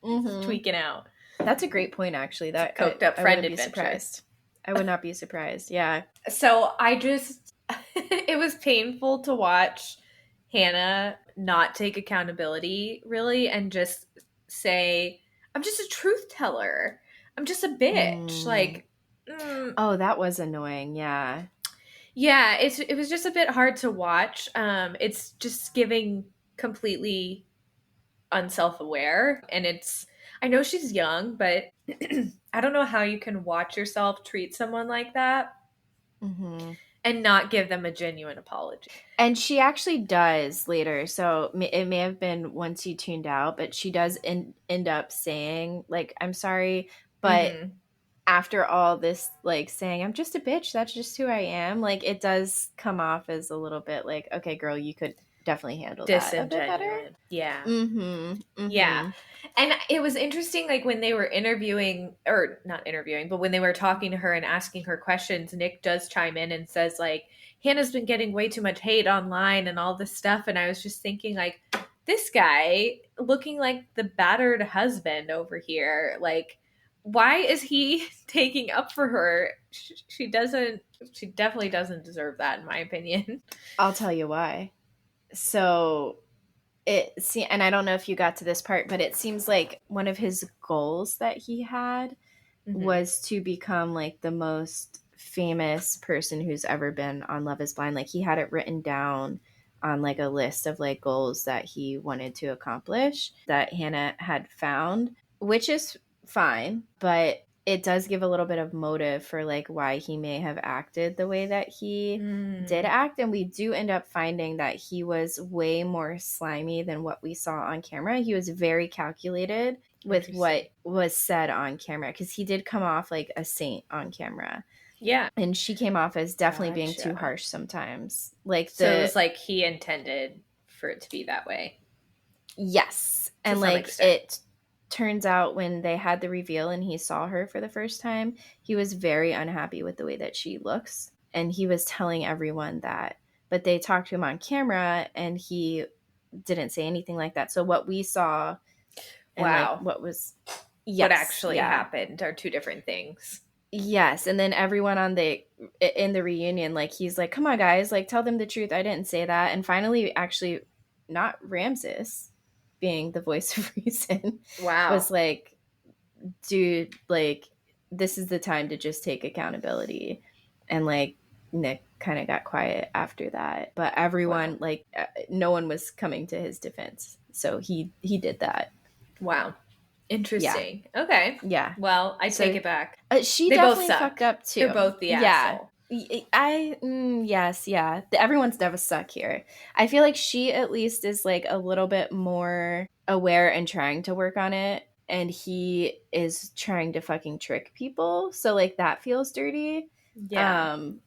Mm-hmm. Tweaking out. That's a great point, actually. It's a That coked up I friend wouldn't be adventure. surprised. I would not be surprised. Yeah. So I just, it was painful to watch Hannah not take accountability really and just say, I'm just a truth teller. I'm just a bitch. Mm. Like, mm, Oh, that was annoying. Yeah. yeah, it was just a bit hard to watch. It's just giving completely unself aware. And it's, I know she's young, but I don't know how you can watch yourself treat someone like that Mm-hmm. and not give them a genuine apology. And she actually does later. So it may have been once you tuned out, but she does end up saying, like, I'm sorry, but Mm-hmm. after all this, like, saying, I'm just a bitch, that's just who I am, like, it does come off as a little bit like, okay, girl, you could definitely handle that a bit better. Disingenuine. Yeah. Mm-hmm. Yeah. Mm-hmm. And it was interesting, like when they were interviewing, or not interviewing, but when they were talking to her and asking her questions, Nick does chime in and says, like, Hannah's been getting way too much hate online and all this stuff. And I was just thinking, like, this guy looking like the battered husband over here, like, why is he taking up for her? She doesn't, she definitely doesn't deserve that, in my opinion. I'll tell you why. So and I don't know if you got to this part, but it seems like one of his goals that he had Mm-hmm. was to become like the most famous person who's ever been on Love is Blind. Like he had it written down on like a list of like goals that he wanted to accomplish that Hannah had found, which is fine, but it does give a little bit of motive for like why he may have acted the way that he did Mm, act. And we do end up finding that he was way more slimy than what we saw on camera. He was very calculated with interesting. what was said on camera because he did come off like a saint on camera, Yeah. and she came off as definitely being too Gotcha. harsh sometimes, like So it the was like he intended for it to be that way yes. to And some like extent. it turns out when they had the reveal and he saw her for the first time, he was very unhappy with the way that she looks, and he was telling everyone that, but they talked to him on camera and he didn't say anything like that. So what we saw and like Wow. what was What yes, actually yeah. happened are two different things. Yes, and then everyone on the in the reunion, like he's like, "Come on, guys, like tell them the truth. I didn't say that." And finally, actually, not Ramses, being the voice of reason, Wow. was like, "Dude, like this is the time to just take accountability." And like Nick kind of got quiet after that, but Wow. everyone no one was coming to his defense, so he did that. Wow. Yeah. Interesting. Okay. Yeah. Well, I take So it back. she They both definitely fucked suck. up They're too. both the Yeah. asshole. Yes, yeah. Everyone's never suck here. I feel like she at least is like a little bit more aware and trying to work on it. And he is trying to fucking trick people. So like that feels dirty. Yeah. Um,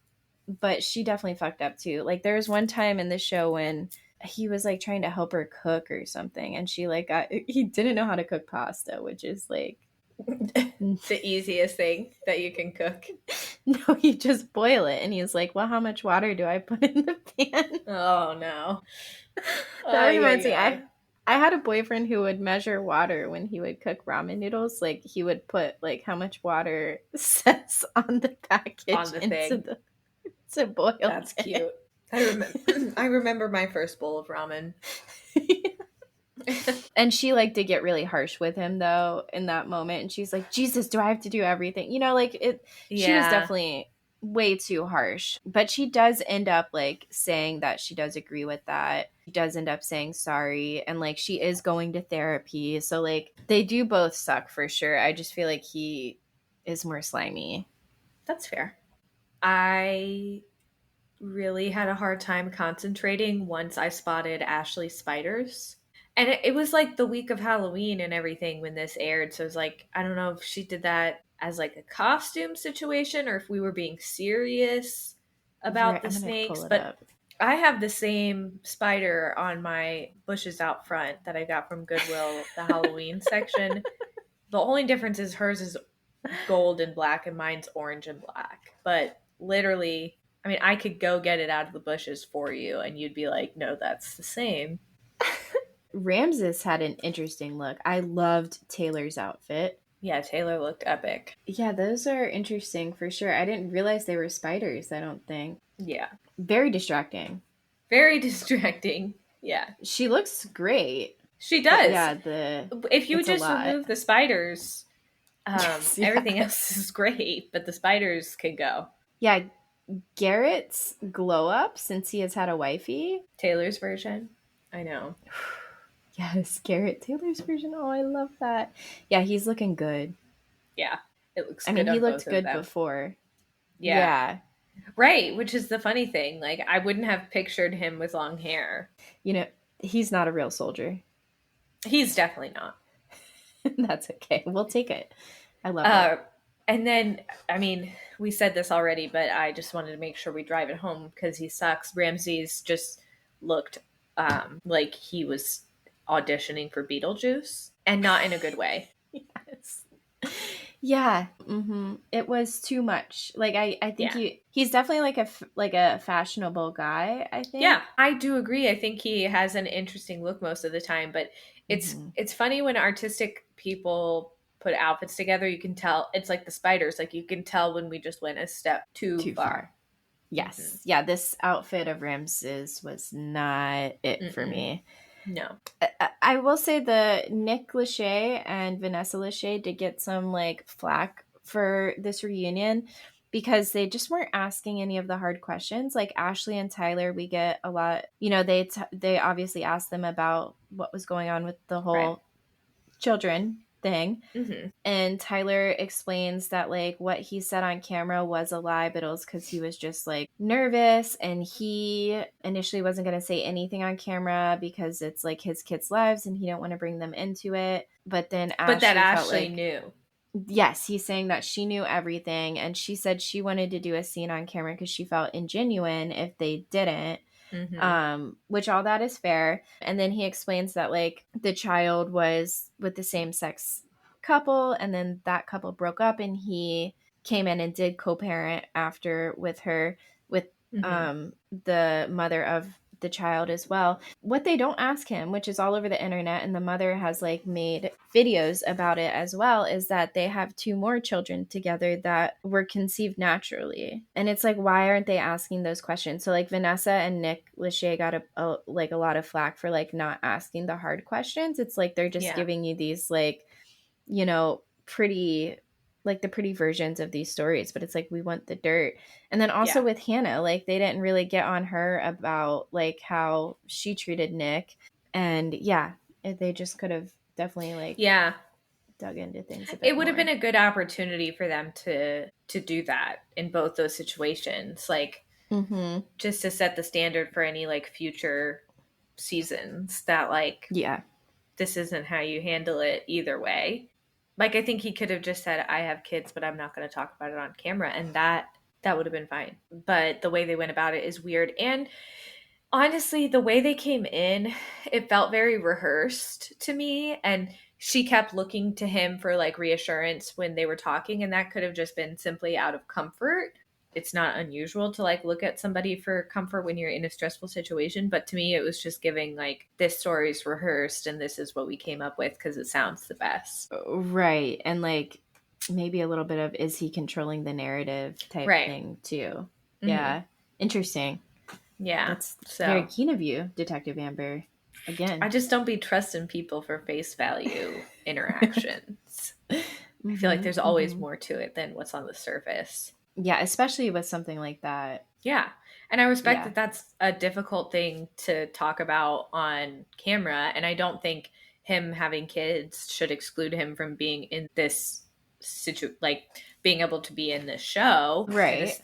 but she definitely fucked up too. Like there was one time in the show when he was like trying to help her cook or something, and she like he didn't know how to cook pasta, which is like The easiest thing that you can cook. no, you just boil it. And he's like, well, how much water do I put in the pan? Oh no. That Ay, reminds ay, me, ay. I had a boyfriend who would measure water when he would cook ramen noodles. Like he would put like how much water says on the package On the into thing. the to boil That's it. cute. I remember I remember my first bowl of ramen. And she like did get really harsh with him though in that moment, and she's like, Jesus, do I have to do everything, you know, like it. She was Yeah. definitely way too harsh, but she does end up like saying that she does agree with that. She does end up saying sorry, and like she is going to therapy, so like they do both suck for sure. I just feel like he is more slimy. That's fair. I really had a hard time concentrating once I spotted Ashley's spiders. And it was like the week of Halloween and everything when this aired. So it was like, I don't know if she did that as like a costume situation or if we were being serious about Right, the I'm gonna snakes. pull it But up. I have the same spider on my bushes out front that I got from Goodwill, the Halloween section. The only difference is hers is gold and black and mine's orange and black. But literally, I mean, I could go get it out of the bushes for you and you'd be like, no, that's the same. Ramses had an interesting look. I loved Taylor's outfit. Yeah, Taylor looked epic. Yeah, those are interesting for sure. I didn't realize they were spiders, I don't think. Yeah. Very distracting. Very distracting. Yeah. She looks great, She but does. yeah, the If you it's a just lot. remove the spiders, Yes, everything yeah. else is great, but the spiders can go. Yeah, Garrett's glow up since he has had a wifey. Taylor's version. I know. Yes, Garrett Taylor's version. Oh, I love that. Yeah, he's looking good. Yeah. It looks I mean, good he on looked both of good them. before. Yeah. Yeah. Right, which is the funny thing. Like, I wouldn't have pictured him with long hair. You know, he's not a real soldier. He's definitely not. That's okay. We'll take it. I love it. Uh, and then, I mean, we said this already, but I just wanted to make sure we drive it home because he sucks. Ramses just looked like he was auditioning for Beetlejuice, and not in a good way. Yes. Yeah. It was too much. Like I think Yeah. he's definitely like a fashionable guy, I Yeah, think. I do agree. I think he has an interesting look most of the time, but Hmm. it's funny when artistic people put outfits together, you can tell it's like the spiders, like you can tell when we just went a step too Too far. far. Mhm. Yes. Yeah, this outfit of Ramses was not it for Mm-mm. me. No. I will say the Nick Lachey and Vanessa Lachey did get some like flack for this reunion because they just weren't asking any of the hard questions. Like Ashley and Tyler, we get a lot. You know, they obviously asked them about what was going on with the Right. whole children thing. Hmm. And Tyler explains that like what he said on camera was a lie, but it was because he was just like nervous, and he initially wasn't going to say anything on camera because it's like his kids' lives and he didn't want to bring them into it. But then But that Ashley felt Ashley like, knew. yes, he's saying that she knew everything, and she said she wanted to do a scene on camera because she felt ingenuine if they didn't. Hmm. Which all that is fair. And then he explains that like the child was with the same sex couple, and then that couple broke up, and he came in and did co-parent after with her, with Hmm. the mother of the child as well. What they don't ask him, which is all over the internet, and the mother has like made videos about it as well, is that they have two more children together that were conceived naturally. And it's like, why aren't they asking those questions? So like Vanessa and Nick Lachey got like a lot of flack for like not asking the hard questions. It's like they're just Yeah. giving you these like, pretty, like the pretty versions of these stories, but it's like we want the dirt. And then also Yeah. with Hannah, like they didn't really get on her about like how she treated Nick. And yeah, they just could have definitely like Yeah. dug into things a bit It would have more. been a good opportunity for them to do that in both those situations, like just to set the standard for any like future seasons, that like Yeah. this isn't how you handle it either way. Like I think he could have just said, I have kids, but I'm not going to talk about it on camera, and that would have been fine. But the way they went about it is weird. And honestly, the way they came in, it felt very rehearsed to me. And she kept looking to him for like reassurance when they were talking. And that could have just been simply out of comfort. It's not unusual to like look at somebody for comfort when you're in a stressful situation. But to me, it was just giving like, this story's rehearsed and this is what we came up with because it sounds the best. Right. And like maybe a little bit of, is he controlling the narrative type Right. thing too? Mm-hmm. Yeah. Interesting. Yeah. That's so very keen of you, Detective Amber. Again. I just don't be trusting people for face value interactions. I feel like there's always more to it than what's on the surface. Yeah, especially with something like that. Yeah. And I respect that that's a difficult thing to talk about on camera. And I don't think him having kids should exclude him from being in this like being able to be in this show. Right. I just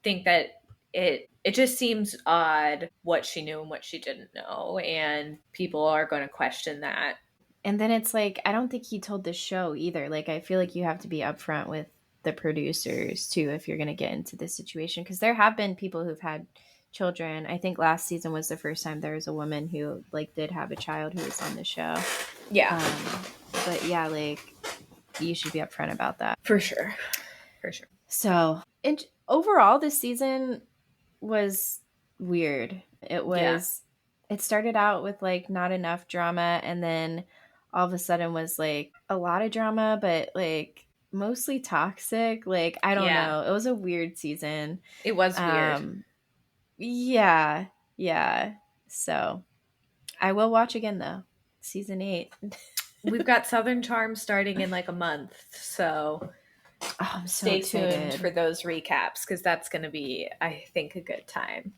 think that it just seems odd what she knew and what she didn't know. And people are going to question that. And then it's like, I don't think he told the show either. Like, I feel like you have to be upfront with the producers too if you're going to get into this situation, because there have been people who've had children. I think last season was the first time there was a woman who like did have a child who was on the show. Yeah. But yeah, like you should be upfront about that. For sure. So overall, this season was weird. It started out with like not enough drama, and then all of a sudden was like a lot of drama, but like mostly toxic. Like, I don't know. It was a weird season. It was weird. Yeah. So I will watch again though. Season 8. We've got Southern Charm starting in like a month. So I'm so stay excited. tuned for those recaps, because that's going to be, I think, a good time.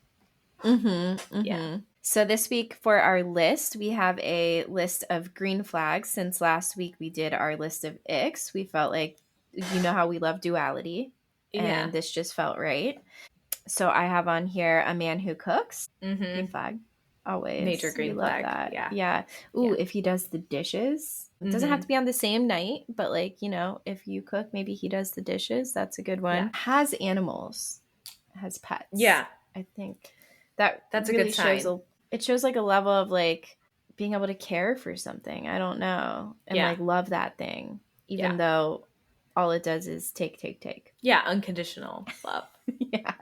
Yeah. So this week for our list, we have a list of green flags. Since last week we did our list of icks, we felt like, you know how we love duality, and this just felt right. So I have on here a man who cooks. Green flag. Always. Major green flag. That. Yeah. Ooh, if he does the dishes. It doesn't have to be on the same night, but like, you know, if you cook, maybe he does the dishes. That's a good one. Yeah. Has animals. Has pets. Yeah. I think that's really a good sign. It shows like a level of like being able to care for something. I don't know. And like love that thing. Even though all it does is take. Yeah, unconditional love.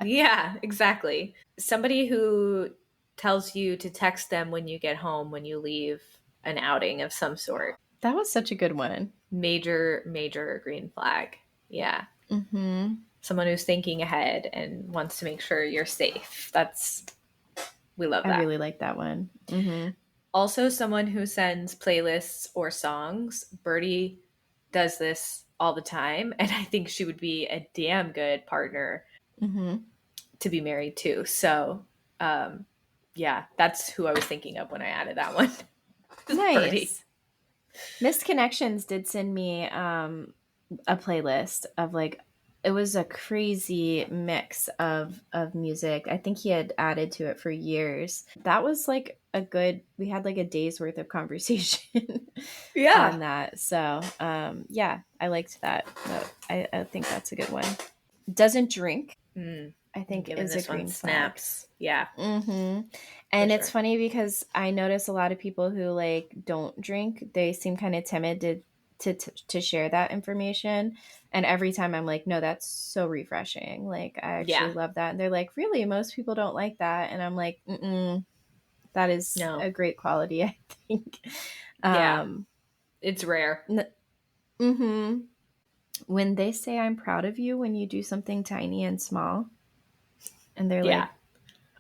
Yeah, exactly. Somebody who tells you to text them when you get home, when you leave an outing of some sort. That was such a good one. Major green flag. Yeah. Someone who's thinking ahead and wants to make sure you're safe. We love that. I really like that one. Also, someone who sends playlists or songs. Birdie does this all the time, and I think she would be a damn good partner to be married to. So, yeah, that's who I was thinking of when I added that one. Nice. Birdie. Missed Connections did send me a playlist of like, it was a crazy mix of music. I think he had added to it for years. That was like we had like a day's worth of conversation on that. So yeah, I liked that. I think that's a good one. Doesn't drink. I think is a green snaps. Yeah. And it's funny because I notice a lot of people who like don't drink, they seem kind of timid to share that information. And every time I'm like, no, that's so refreshing. Like, I actually love that. And they're like, really? Most people don't like that. And I'm like, that is a great quality, I think. It's rare. When they say I'm proud of you when you do something tiny and small, and they're like,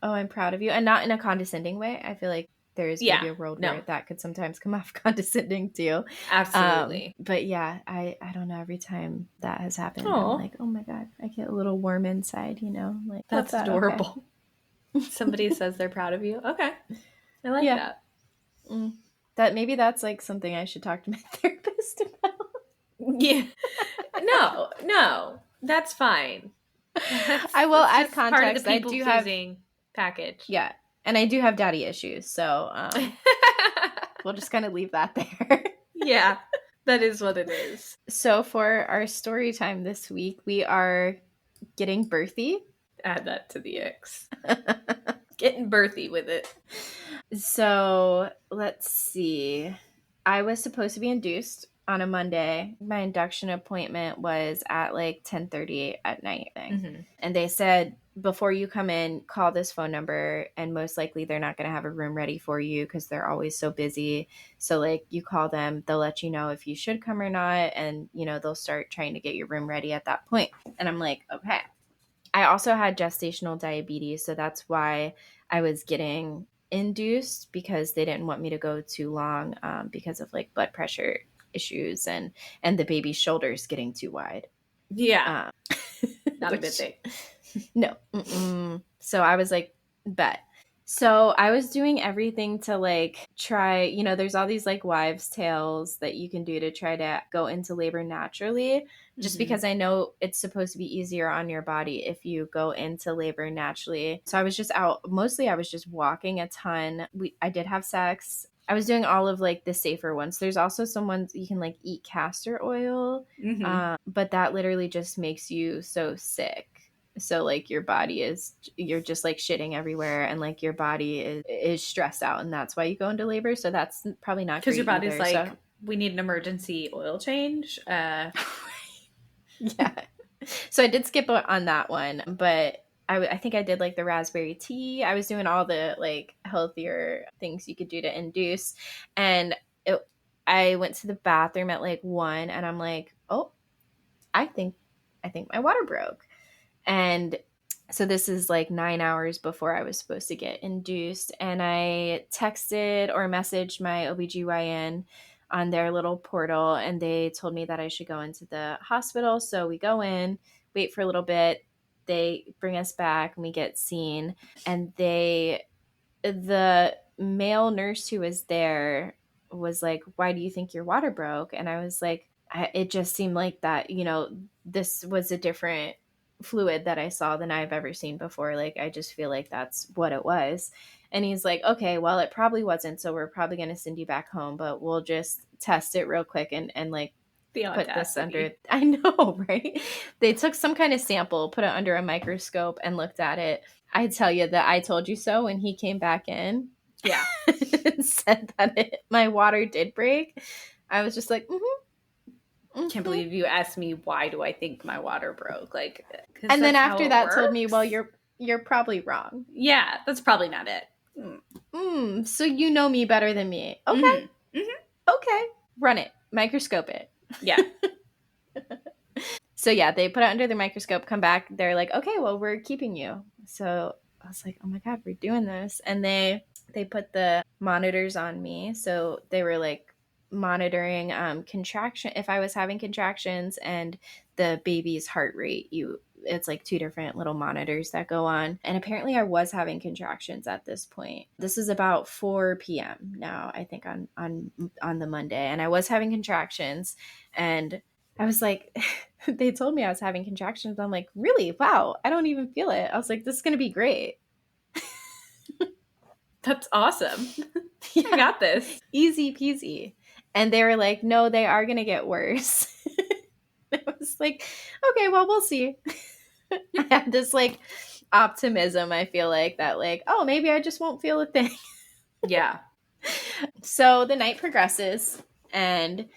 oh, I'm proud of you. And not in a condescending way. I feel like there is maybe a world where that could sometimes come off condescending too. Absolutely. But yeah, I don't know. Every time that has happened, I'm like, oh my God, I get a little warm inside, you know? Like, that's adorable. Okay. Somebody says they're proud of you. Okay. I like that. Maybe that's like something I should talk to my therapist about. Yeah. No, that's fine. I will That's add just part of the context. I people do have, pleasing package. yeah, and I do have daddy issues. So we'll just kind of leave that there. Yeah, that is what it is. So for our story time this week, we are getting birthy. Add that to the X. Getting birthy with it. So let's see. I was supposed to be induced on a Monday. My induction appointment was at like 10:30 at night. Mm-hmm. And they said, before you come in, call this phone number, and most likely they're not going to have a room ready for you because they're always so busy. So like you call them, they'll let you know if you should come or not, and they'll start trying to get your room ready at that point. And I'm like, okay. I also had gestational diabetes, so that's why I was getting induced, because they didn't want me to go too long because of like blood pressure issues and the baby's shoulders getting too wide. Yeah. Not a good thing. No. Mm-mm. So I was like, bet. So I was doing everything to like try, there's all these like wives' tales that you can do to try to go into labor naturally, just because I know it's supposed to be easier on your body if you go into labor naturally. So I was just out, mostly I was just walking a ton. I did have sex. I was doing all of like the safer ones. There's also some ones you can like eat castor oil, but that literally just makes you so sick. So like you're just like shitting everywhere, and like your body is stressed out, and that's why you go into labor. So that's probably not Because great your body's either. like, So we need an emergency oil change. yeah. So I did skip on that one, but I think I did like the raspberry tea. I was doing all the like healthier things you could do to induce, and I went to the bathroom at like 1, and I'm like, oh, I think my water broke. And so this is like 9 hours before I was supposed to get induced. And I texted or messaged my OBGYN on their little portal, and they told me that I should go into the hospital. So we go in, wait for a little bit. They bring us back and we get seen. And the male nurse who was there was like, why do you think your water broke? And I was like, it just seemed like that, this was a different fluid that I saw than I've ever seen before. Like, I just feel like that's what it was. And he's like, okay, well, it probably wasn't. So we're probably going to send you back home, but we'll just test it real quick and like put this under. I know, right? They took some kind of sample, put it under a microscope, and looked at it. I tell you that I told you so when he came back in. Yeah. And said that my water did break. I was just like, Can't believe you asked me why do I think my water broke. Like, and then after that told me, well, you're probably wrong. Yeah, that's probably not it. So you know me better than me. Okay. Okay. Run it. Microscope it. Yeah. So yeah, they put it under the microscope, come back. They're like, okay, well, we're keeping you. So I was like, oh my God, we're doing this. And they put the monitors on me. So they were like monitoring contraction, if I was having contractions, and the baby's heart rate. It's like 2 different little monitors that go on. And apparently I was having contractions at this point. This is about 4 p.m. now, I think on the Monday. And I was having contractions, and I was like, they told me I was having contractions. I'm like, really? Wow. I don't even feel it. I was like, this is going to be great. That's awesome. Yeah. I got this. Easy peasy. And they were like, no, they are going to get worse. I was like, okay, well, we'll see. I had this like optimism, I feel like, that like, oh, maybe I just won't feel a thing. Yeah. So the night progresses, and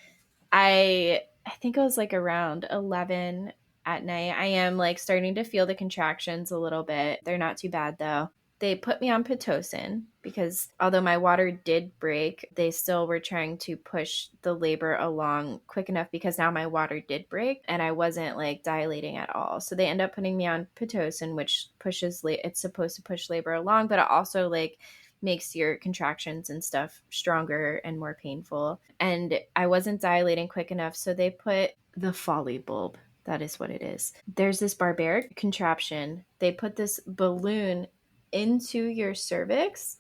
I think it was like around 11 at night. I am like starting to feel the contractions a little bit. They're not too bad though. They put me on Pitocin because although my water did break, they still were trying to push the labor along quick enough, because now my water did break and I wasn't like dilating at all. So they end up putting me on Pitocin, which it's supposed to push labor along, but it also like makes your contractions and stuff stronger and more painful. And I wasn't dilating quick enough, so they put the Folly bulb. That is what it is. There's this barbaric contraption. They put this balloon into your cervix,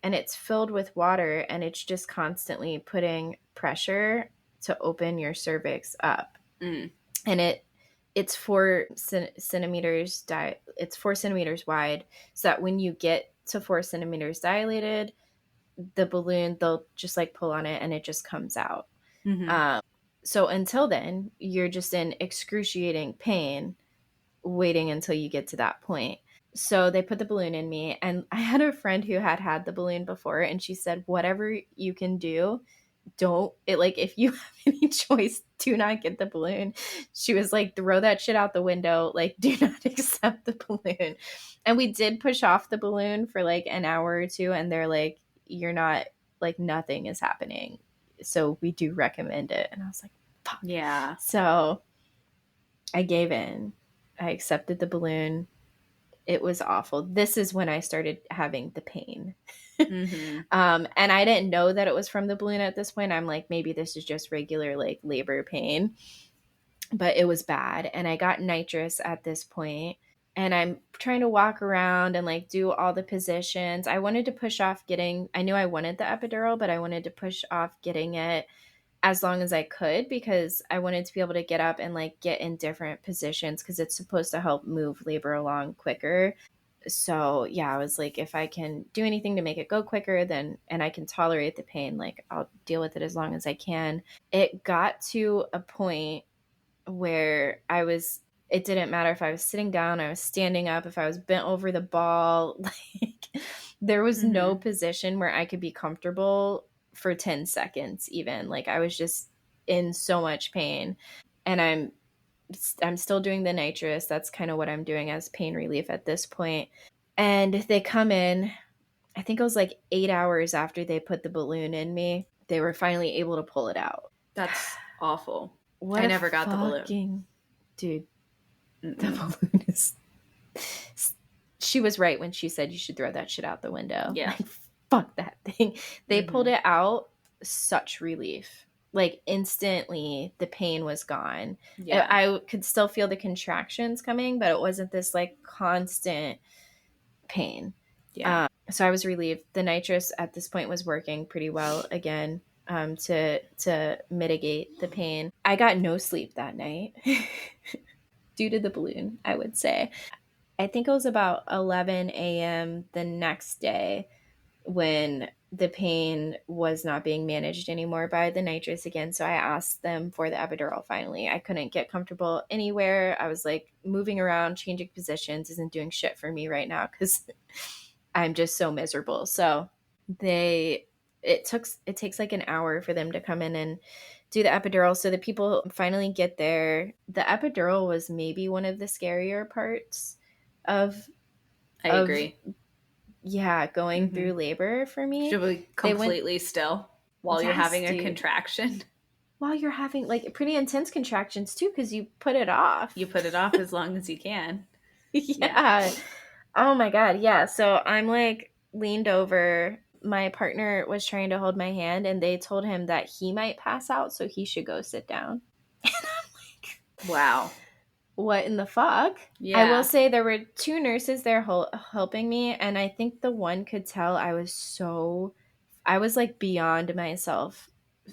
and it's filled with water, and it's just constantly putting pressure to open your cervix up. And it's 4 centimeters it's 4 centimeters wide, so that when you get to 4 centimeters dilated, the balloon, they'll just like pull on it and it just comes out. So until then, you're just in excruciating pain waiting until you get to that point. So they put the balloon in me, and I had a friend who had the balloon before, and she said, whatever you can do, don't it, like, if you have any choice, do not get the balloon. She was like, throw that shit out the window, like, do not accept the balloon. And we did push off the balloon for like an hour or two, and they're like, you're not, like, nothing is happening, so we do recommend it. And I was like, fuck. Yeah. So I gave in. I accepted the balloon. It was awful. This is when I started having the pain. And I didn't know that it was from the balloon at this point. I'm like, maybe this is just regular like labor pain, but it was bad. And I got nitrous at this point, and I'm trying to walk around and like do all the positions. I wanted to push off I knew I wanted the epidural, but I wanted to push off getting it as long as I could, because I wanted to be able to get up and like get in different positions, because it's supposed to help move labor along quicker. So yeah, I was like, if I can do anything to make it go quicker, then, and I can tolerate the pain, like, I'll deal with it as long as I can. It got to a point where it didn't matter if I was sitting down, I was standing up, if I was bent over the ball, like, there was no position where I could be comfortable for 10 seconds even. Like, I was just in so much pain. And I'm still doing the nitrous. That's kind of what I'm doing as pain relief at this point. And they come in, I think it was like 8 hours after they put the balloon in me, they were finally able to pull it out. That's awful. What I never got the balloon. Dude, the balloon is... She was right when she said you should throw that shit out the window. Yeah. Like, fuck that thing. They pulled it out. Such relief. Like, instantly, the pain was gone. Yeah. I could still feel the contractions coming, but it wasn't this like constant pain. Yeah. So I was relieved. The nitrous at this point was working pretty well again, to mitigate the pain. I got no sleep that night due to the balloon, I would say. I think it was about 11 a.m. the next day when the pain was not being managed anymore by the nitrous again. So I asked them for the epidural finally. I couldn't get comfortable anywhere. I was like, moving around, changing positions isn't doing shit for me right now because I'm just so miserable. So it takes like an hour for them to come in and do the epidural. So the people finally get there. The epidural was maybe one of the scarier parts of I agree. Yeah, going through labor for me. Should be completely still while you're having a contraction. While you're having like pretty intense contractions too, because you put it off. You put it off as long as you can. Yeah. Oh my God. Yeah. So I'm like leaned over. My partner was trying to hold my hand, and they told him that he might pass out, so he should go sit down. And I'm like, wow. What in the fuck? Yeah. I will say there were 2 nurses there helping me, and I think the one could tell I was like beyond myself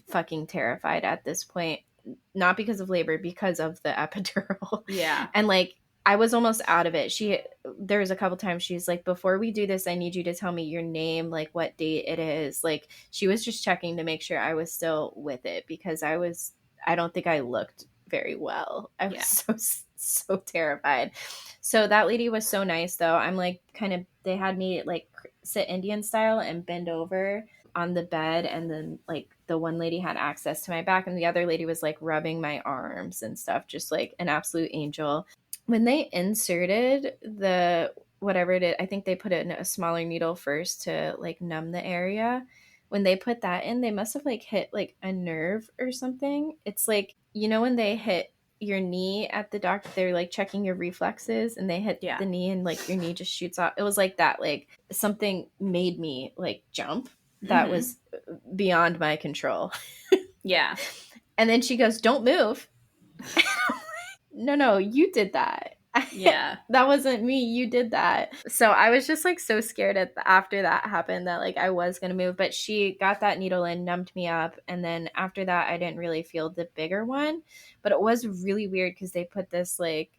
fucking terrified at this point. Not because of labor, because of the epidural. Yeah. And like, I was almost out of it. There was a couple times she's like, before we do this, I need you to tell me your name, like what date it is. Like, she was just checking to make sure I was still with it, because I don't think I looked very well. I was so terrified. So that lady was so nice though. I'm like, they had me like sit Indian style and bend over on the bed, and then like the one lady had access to my back, and the other lady was like rubbing my arms and stuff, just like an absolute angel. When they inserted the whatever it is, I think they put it in a smaller needle first to like numb the area. When they put that in, they must have like hit like a nerve or something. It's like, when they hit your knee at the doctor, they're like checking your reflexes, and they hit the knee and like your knee just shoots off. It was like that. Like something made me like jump. That was beyond my control. Yeah. And then she goes, "Don't move." No, you did that. Yeah. That wasn't me. You did that. So I was just like so scared after that happened that like I was going to move. But she got that needle in, numbed me up. And then after that, I didn't really feel the bigger one. But it was really weird because they put this like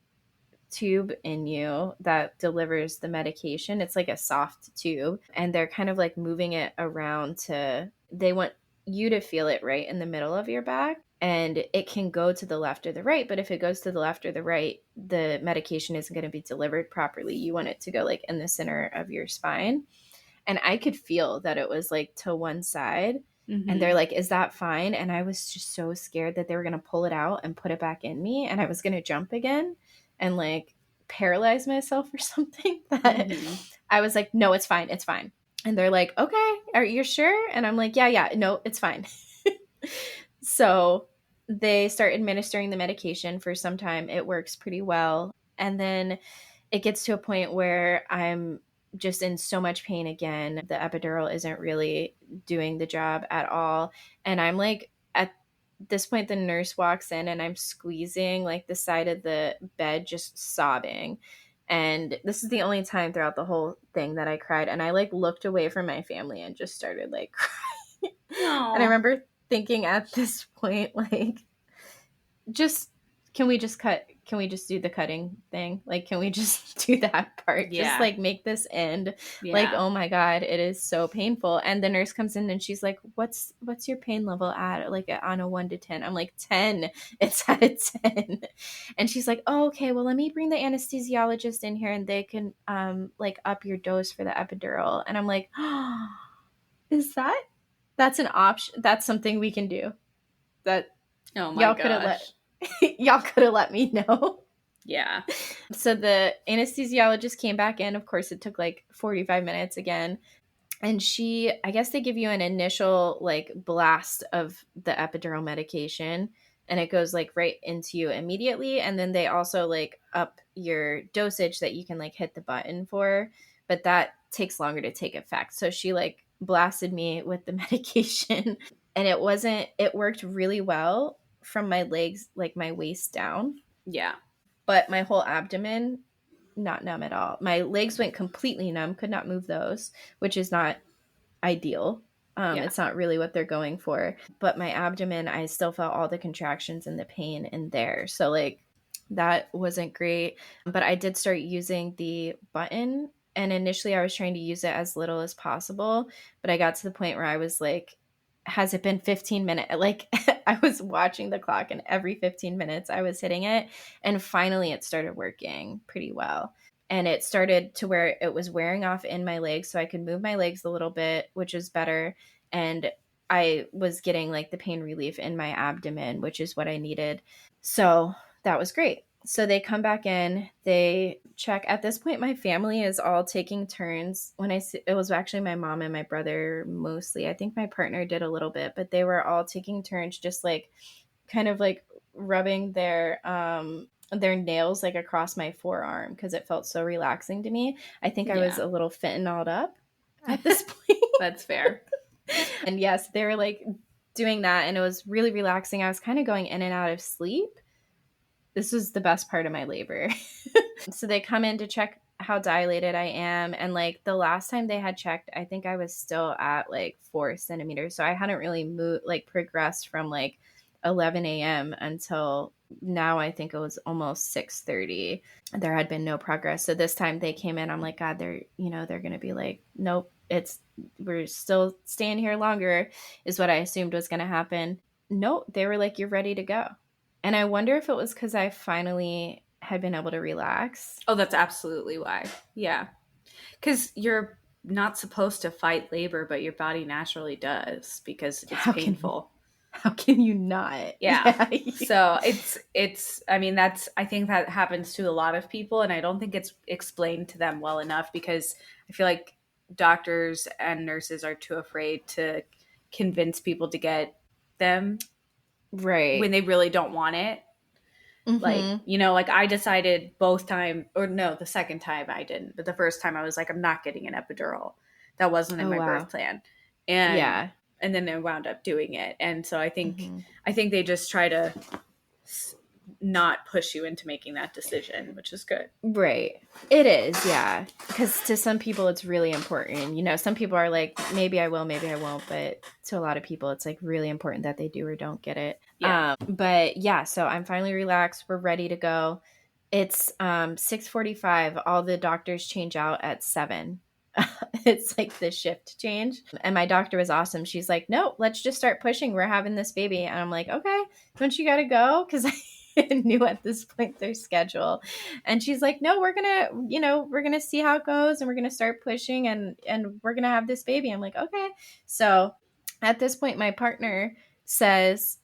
tube in you that delivers the medication. It's like a soft tube. And they're kind of like moving it around they want you to feel it right in the middle of your back. And it can go to the left or the right, but if it goes to the left or the right, the medication isn't going to be delivered properly. You want it to go like in the center of your spine. And I could feel that it was like to one side. And they're like, is that fine? And I was just so scared that they were going to pull it out and put it back in me. And I was going to jump again and like paralyze myself or something that I was like, no, it's fine. It's fine. And they're like, okay, are you sure? And I'm like, yeah, no, it's fine. So they start administering the medication for some time. It works pretty well. And then it gets to a point where I'm just in so much pain again. The epidural isn't really doing the job at all. And I'm like, at this point, the nurse walks in and I'm squeezing like the side of the bed, just sobbing. And this is the only time throughout the whole thing that I cried. And I like looked away from my family and just started like crying. And I remember thinking at this point, like, just can we just do the cutting thing? Like, can we just do that part? Yeah. Just like make this end. Yeah. Like, oh my God, it is so painful. And the nurse comes in and she's like, what's your pain level at? Like on a 1 to 10. I'm like, 10. It's at a 10. And she's like, oh, okay, well, let me bring the anesthesiologist in here and they can like up your dose for the epidural. And I'm like, oh, that's an option. That's something we can do. That Oh my gosh. y'all could have let me know. Yeah. So the anesthesiologist came back in. Of course, it took like 45 minutes again. And I guess they give you an initial like blast of the epidural medication and it goes like right into you immediately. And then they also like up your dosage that you can like hit the button for, but that takes longer to take effect. So she like blasted me with the medication and it worked really well from my legs, like my waist down. Yeah. But my whole abdomen, not numb at all. My legs went completely numb, could not move those, which is not ideal. It's not really what they're going for. But my abdomen, I still felt all the contractions and the pain in there. So like that wasn't great. But I did start using the button. And initially I was trying to use it as little as possible. But I got to the point where I was like, has it been 15 minutes? Like I was watching the clock and every 15 minutes I was hitting it. And finally it started working pretty well. And it started to where it was wearing off in my legs. So I could move my legs a little bit, which is better. And I was getting like the pain relief in my abdomen, which is what I needed. So that was great. So they come back in, they check. At this point, my family is all taking turns. It was actually my mom and my brother mostly. I think my partner did a little bit, but they were all taking turns, just like kind of like rubbing their nails like across my forearm because it felt so relaxing to me. I think I was a little fentanyled up at this point. That's fair. And yes, they were like doing that and it was really relaxing. I was kind of going in and out of sleep. This was the best part of my labor. So they come in to check how dilated I am. And like the last time they had checked, I think I was still at like 4 centimeters. So I hadn't really progressed from like 11 a.m. until now. I think it was almost 6:30. There had been no progress. So this time they came in, I'm like, God, they're going to be like, nope, we're still staying here longer is what I assumed was going to happen. Nope. They were like, you're ready to go. And I wonder if it was because I finally had been able to relax. Oh, that's absolutely why. Yeah. Because you're not supposed to fight labor, but your body naturally does because it's painful. How can you not? Yeah. So I think that happens to a lot of people. And I don't think it's explained to them well enough because I feel like doctors and nurses are too afraid to convince people to get them. Right. When they really don't want it. Mm-hmm. Like, I decided the second time I didn't, but the first time I was like, I'm not getting an epidural. That wasn't in my birth plan. And then I wound up doing it. And so I think they just try to not push you into making that decision, which is good. Right. It is, yeah. Because to some people, it's really important. You know, some people are like, maybe I will, maybe I won't. But to a lot of people, it's like really important that they do or don't get it. Yeah. But yeah, so I'm finally relaxed. We're ready to go. It's 6:45. All the doctors change out at 7. It's like the shift change. And my doctor was awesome. She's like, no, let's just start pushing. We're having this baby. And I'm like, okay, don't you got to go? Because I knew at this point their schedule. And she's like, no, we're going to see how it goes, and we're going to start pushing, and we're going to have this baby. I'm like, okay. So at this point, my partner says,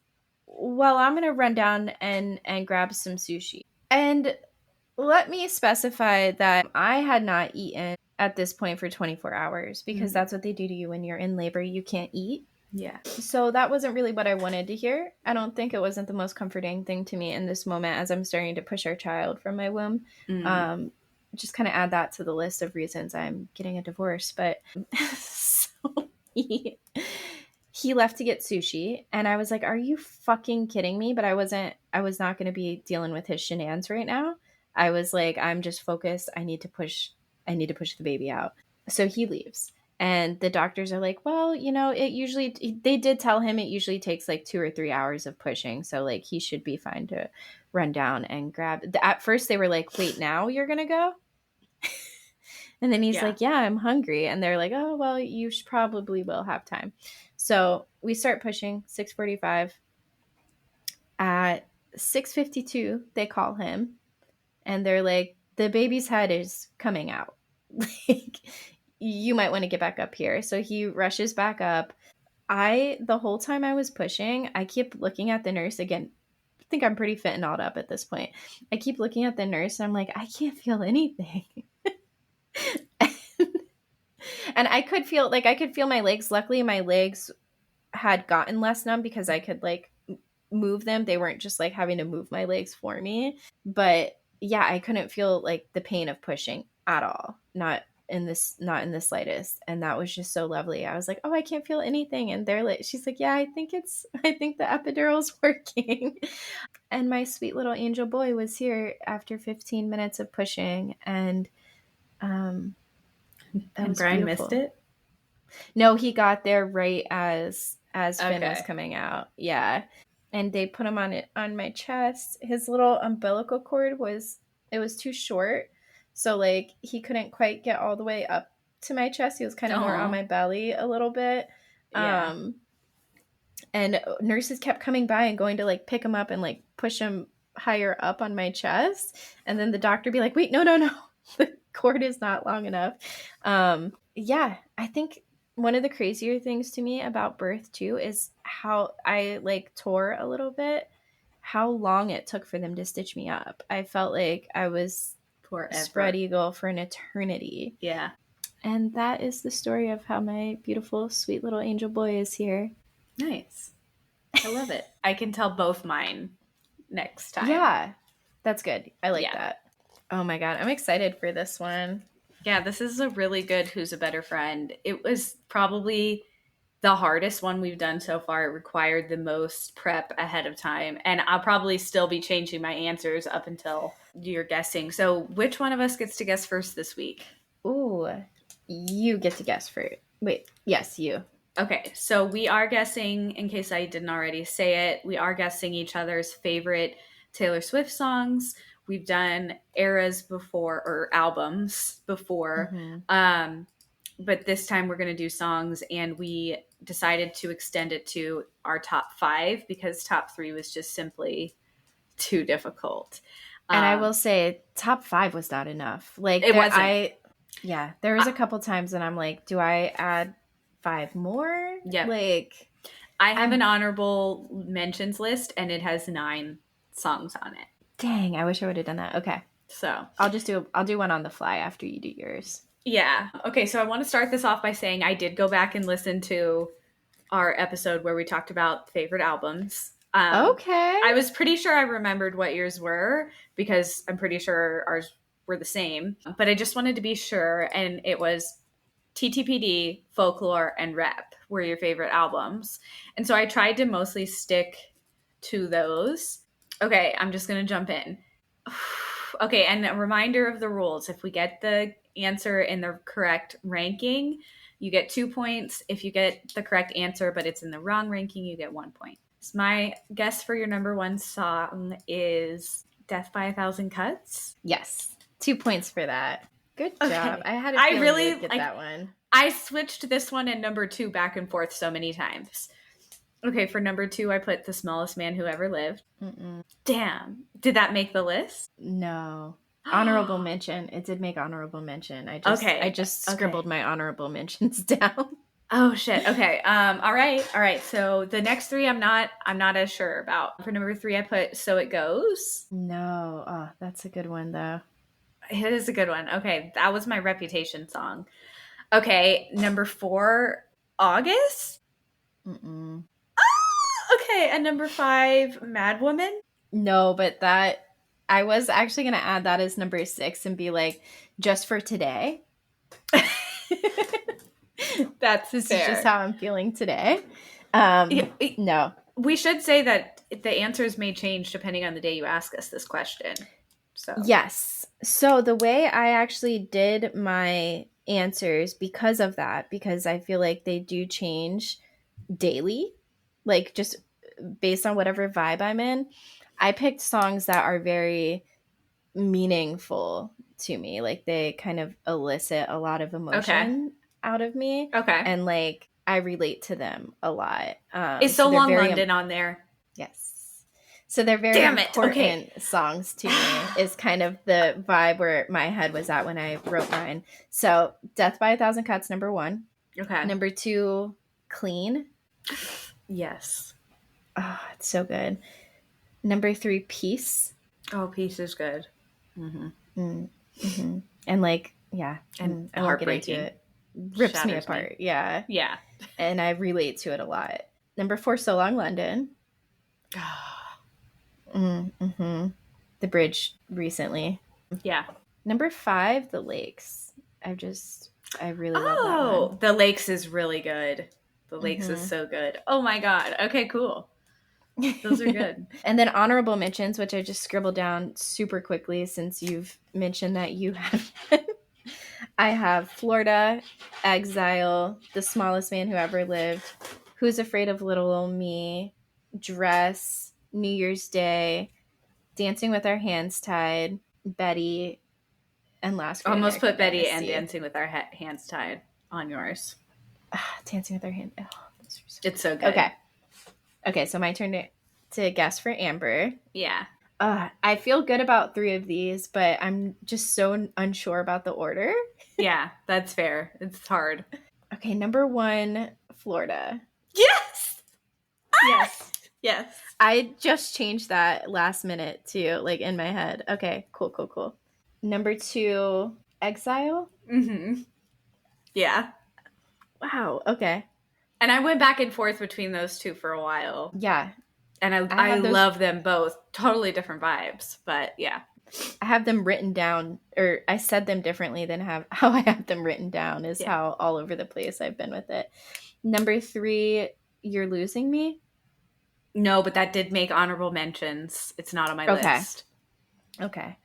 well, I'm going to run down and grab some sushi. And let me specify that I had not eaten at this point for 24 hours, because that's what they do to you when you're in labor. You can't eat. Yeah. So that wasn't really what I wanted to hear. I don't think it wasn't the most comforting thing to me in this moment as I'm starting to push our child from my womb. Just kind of add that to the list of reasons I'm getting a divorce. But so he left to get sushi, and I was like, are you fucking kidding me? But I was not going to be dealing with his shenanigans right now. I was like, I'm just focused. I need to push the baby out. So he leaves. And the doctors are like, well, you know, they did tell him it usually takes like 2 or 3 hours of pushing. So like he should be fine to run down and grab. At first they were like, wait, now you're going to go? And then he's like, yeah, I'm hungry. And they're like, oh, well, you probably will have time. So we start pushing, 6:45. At 6:52, they call him. And they're like, the baby's head is coming out. Like, you might want to get back up here. So he rushes back up. The whole time I was pushing, I keep looking at the nurse again. I think I'm pretty fit and all up at this point. I keep looking at the nurse and I'm like, I can't feel anything. And I could feel my legs. Luckily, my legs had gotten less numb because I could like move them. They weren't just like having to move my legs for me. But yeah, I couldn't feel like the pain of pushing at all. Not in the slightest. And that was just so lovely. I was like, oh, I can't feel anything. And they're like, she's like, yeah, I think the epidural's working. And my sweet little angel boy was here after 15 minutes of pushing. And that was Brian beautiful. missed it? No, he got there right as Finn was coming out. Yeah. And they put him on my chest. His little umbilical cord was too short. So like he couldn't quite get all the way up to my chest. He was kind of more on my belly a little bit. Yeah. And nurses kept coming by and going to like pick him up and like push him higher up on my chest. And then the doctor be like, wait, no. The cord is not long enough. Yeah, I think one of the crazier things to me about birth too is how I like tore a little bit, how long it took for them to stitch me up. I felt like I was Forever. spread eagle for an eternity. Yeah. And that is the story of how my beautiful, sweet little angel boy is here. Nice. I love it. I can tell both mine next time. Yeah, that's good. I like that. Oh my God, I'm excited for this one. Yeah, this is a really good Who's a Better Friend. It was probably the hardest one we've done so far. It required the most prep ahead of time. And I'll probably still be changing my answers up until you're guessing. So which one of us gets to guess first this week? Ooh, you get to guess first. Wait, yes, you. Okay, so we are guessing, in case I didn't already say it, we are guessing each other's favorite Taylor Swift songs. We've done eras before, or albums before. But this time we're going to do songs, and we decided to extend it to our top 5 because top 3 was just simply too difficult. And I will say top 5 was not enough. Like it wasn't. There was a couple times and I'm like, do I add 5 more? Yeah. Like I have an honorable mentions list and it has 9 songs on it. Dang, I wish I would have done that. Okay. So I'll do one on the fly after you do yours. Yeah. Okay, so I want to start this off by saying I did go back and listen to our episode where we talked about favorite albums. Okay. I was pretty sure I remembered what yours were because I'm pretty sure ours were the same. But I just wanted to be sure, and it was TTPD, Folklore, and Rep were your favorite albums. And so I tried to mostly stick to those. Okay, I'm just going to jump in. Okay, and a reminder of the rules. If we get the answer in the correct ranking, you get 2 points. If you get the correct answer, but it's in the wrong ranking, you get 1 point. So my guess for your number one song is Death by a Thousand Cuts. Yes. 2 points for that. Good job. Okay. I had a I feeling really you would get that one. I switched this one and number two back and forth so many times. Okay, for number two, I put The Smallest Man Who Ever Lived. Mm-mm. Damn. Did that make the list? No. Honorable mention. It did make honorable mention. I just scribbled my honorable mentions down. Oh shit. Okay. All right. So the next three I'm not as sure about. For number three, I put So It Goes. No. Oh, that's a good one though. It is a good one. Okay. That was my Reputation song. Okay. Number four, August. Mm-mm. Okay. And number five, Mad Woman. No, but that I was actually gonna add that as number 6 and be like, just for today. This is just how I'm feeling today. No. We should say that the answers may change depending on the day you ask us this question. So yes. So the way I actually did my answers because of that, because I feel like they do change daily, like just based on whatever vibe I'm in, I picked songs that are very meaningful to me. Like they kind of elicit a lot of emotion out of me. Okay. And like I relate to them a lot. Is So Long London on there? Yes. So they're very important songs to me is kind of the vibe where my head was at when I wrote mine. So Death by a Thousand Cuts, number 1. Okay. Number 2, Clean. Yes. Oh, it's so good. Number 3, Peace. Oh, Peace is good. Mm-hmm. Mm-hmm. And like, yeah. And I won't get into it. Rips me apart. Yeah. Yeah. And I relate to it a lot. Number 4, So Long London. Mm-hmm. The bridge recently. Yeah. Number 5, The Lakes. I really love that one. Oh, The Lakes is really good. The Lakes is so good. Oh my God. Okay, cool. Those are good. And then honorable mentions, which I just scribbled down super quickly since you've mentioned that you have. I have Florida, Exile, The Smallest Man Who Ever Lived, Who's Afraid of Little Old Me, Dress, New Year's Day, Dancing with Our Hands Tied, Betty, and Last Great Almost American put Betty Dynasty. and Dancing with Our Hands Tied on yours. Dancing with Our Hands. Oh, it's so good. Okay, so my turn to guess for Amber. Yeah. I feel good about 3 of these, but I'm just so unsure about the order. Yeah, that's fair. It's hard. Okay, number 1, Florida. Yes! Yes. I just changed that last minute too, like in my head. Okay, cool. Number 2, Exile. Mm-hmm. Yeah. Wow, okay. And I went back and forth between those two for a while. Yeah. And I love them both. Totally different vibes, but yeah. I have them written down, or I said them differently than how I have them written down is how all over the place I've been with it. Number 3, You're Losing Me. No, but that did make honorable mentions. It's not on my list. Okay.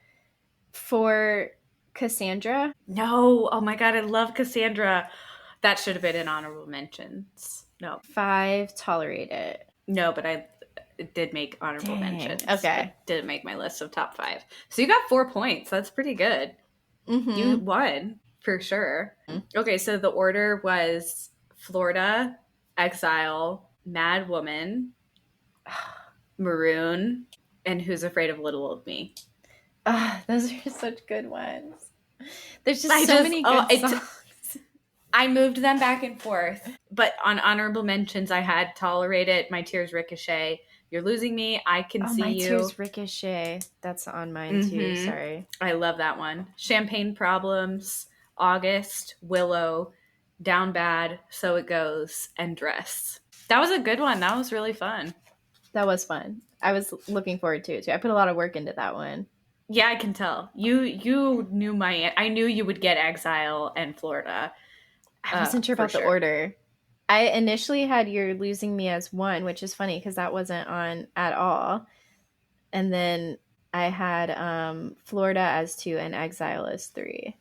For Cassandra. No. Oh my God, I love Cassandra. That should have been in honorable mentions. No. 5, Tolerate It. No, but it did make honorable mentions. Okay. It didn't make my list of top 5. So you got 4 points. That's pretty good. Mm-hmm. You won for sure. Mm-hmm. Okay, so the order was Florida, Exile, Mad Woman, Maroon, and Who's Afraid of Little Old Me. Those are such good ones. There's just so many good songs. I moved them back and forth. But on honorable mentions, I had Tolerate It, My Tears Ricochet, You're Losing Me, I Can See You. My Tears Ricochet. That's on mine too, sorry. I love that one. Champagne Problems, August, Willow, Down Bad, So It Goes, and Dress. That was a good one. That was really fun. That was fun. I was looking forward to it too. I put a lot of work into that one. Yeah, I can tell. You knew I knew you would get Exile and Florida. I wasn't sure about the order. I initially had You're Losing Me as 1, which is funny because that wasn't on at all. And then I had Florida as 2 and Exile as 3.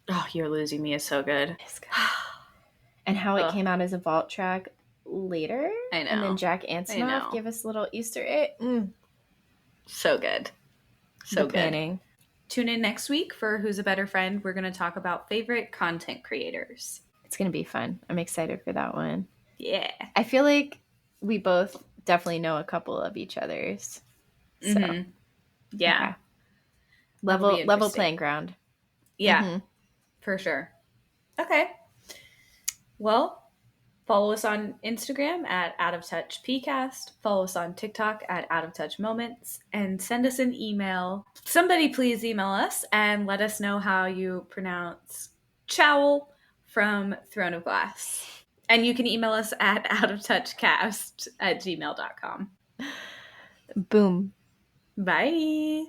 Oh, You're Losing Me is so good. It's good. And how it Ugh. came out as a vault track later. I know. And then Jack I Antonoff know. gave us a little Easter egg. So good. So The good. planning. Tune in next week for Who's a Better Friend. We're going to talk about favorite content creators. It's going to be fun. I'm excited for that one. Yeah. I feel like we both definitely know a couple of each other's. So, Mm-hmm. Yeah. Level playing ground. Yeah, Mm-hmm. for sure. Okay. Well, follow us on Instagram at Out of Touch PCast. Follow us on TikTok at Out of Touch Moments, and send us an email. Somebody please email us and let us know how you pronounce Chowl from Throne of Glass. And you can email us at outoftouchcast@gmail.com. Boom. Bye.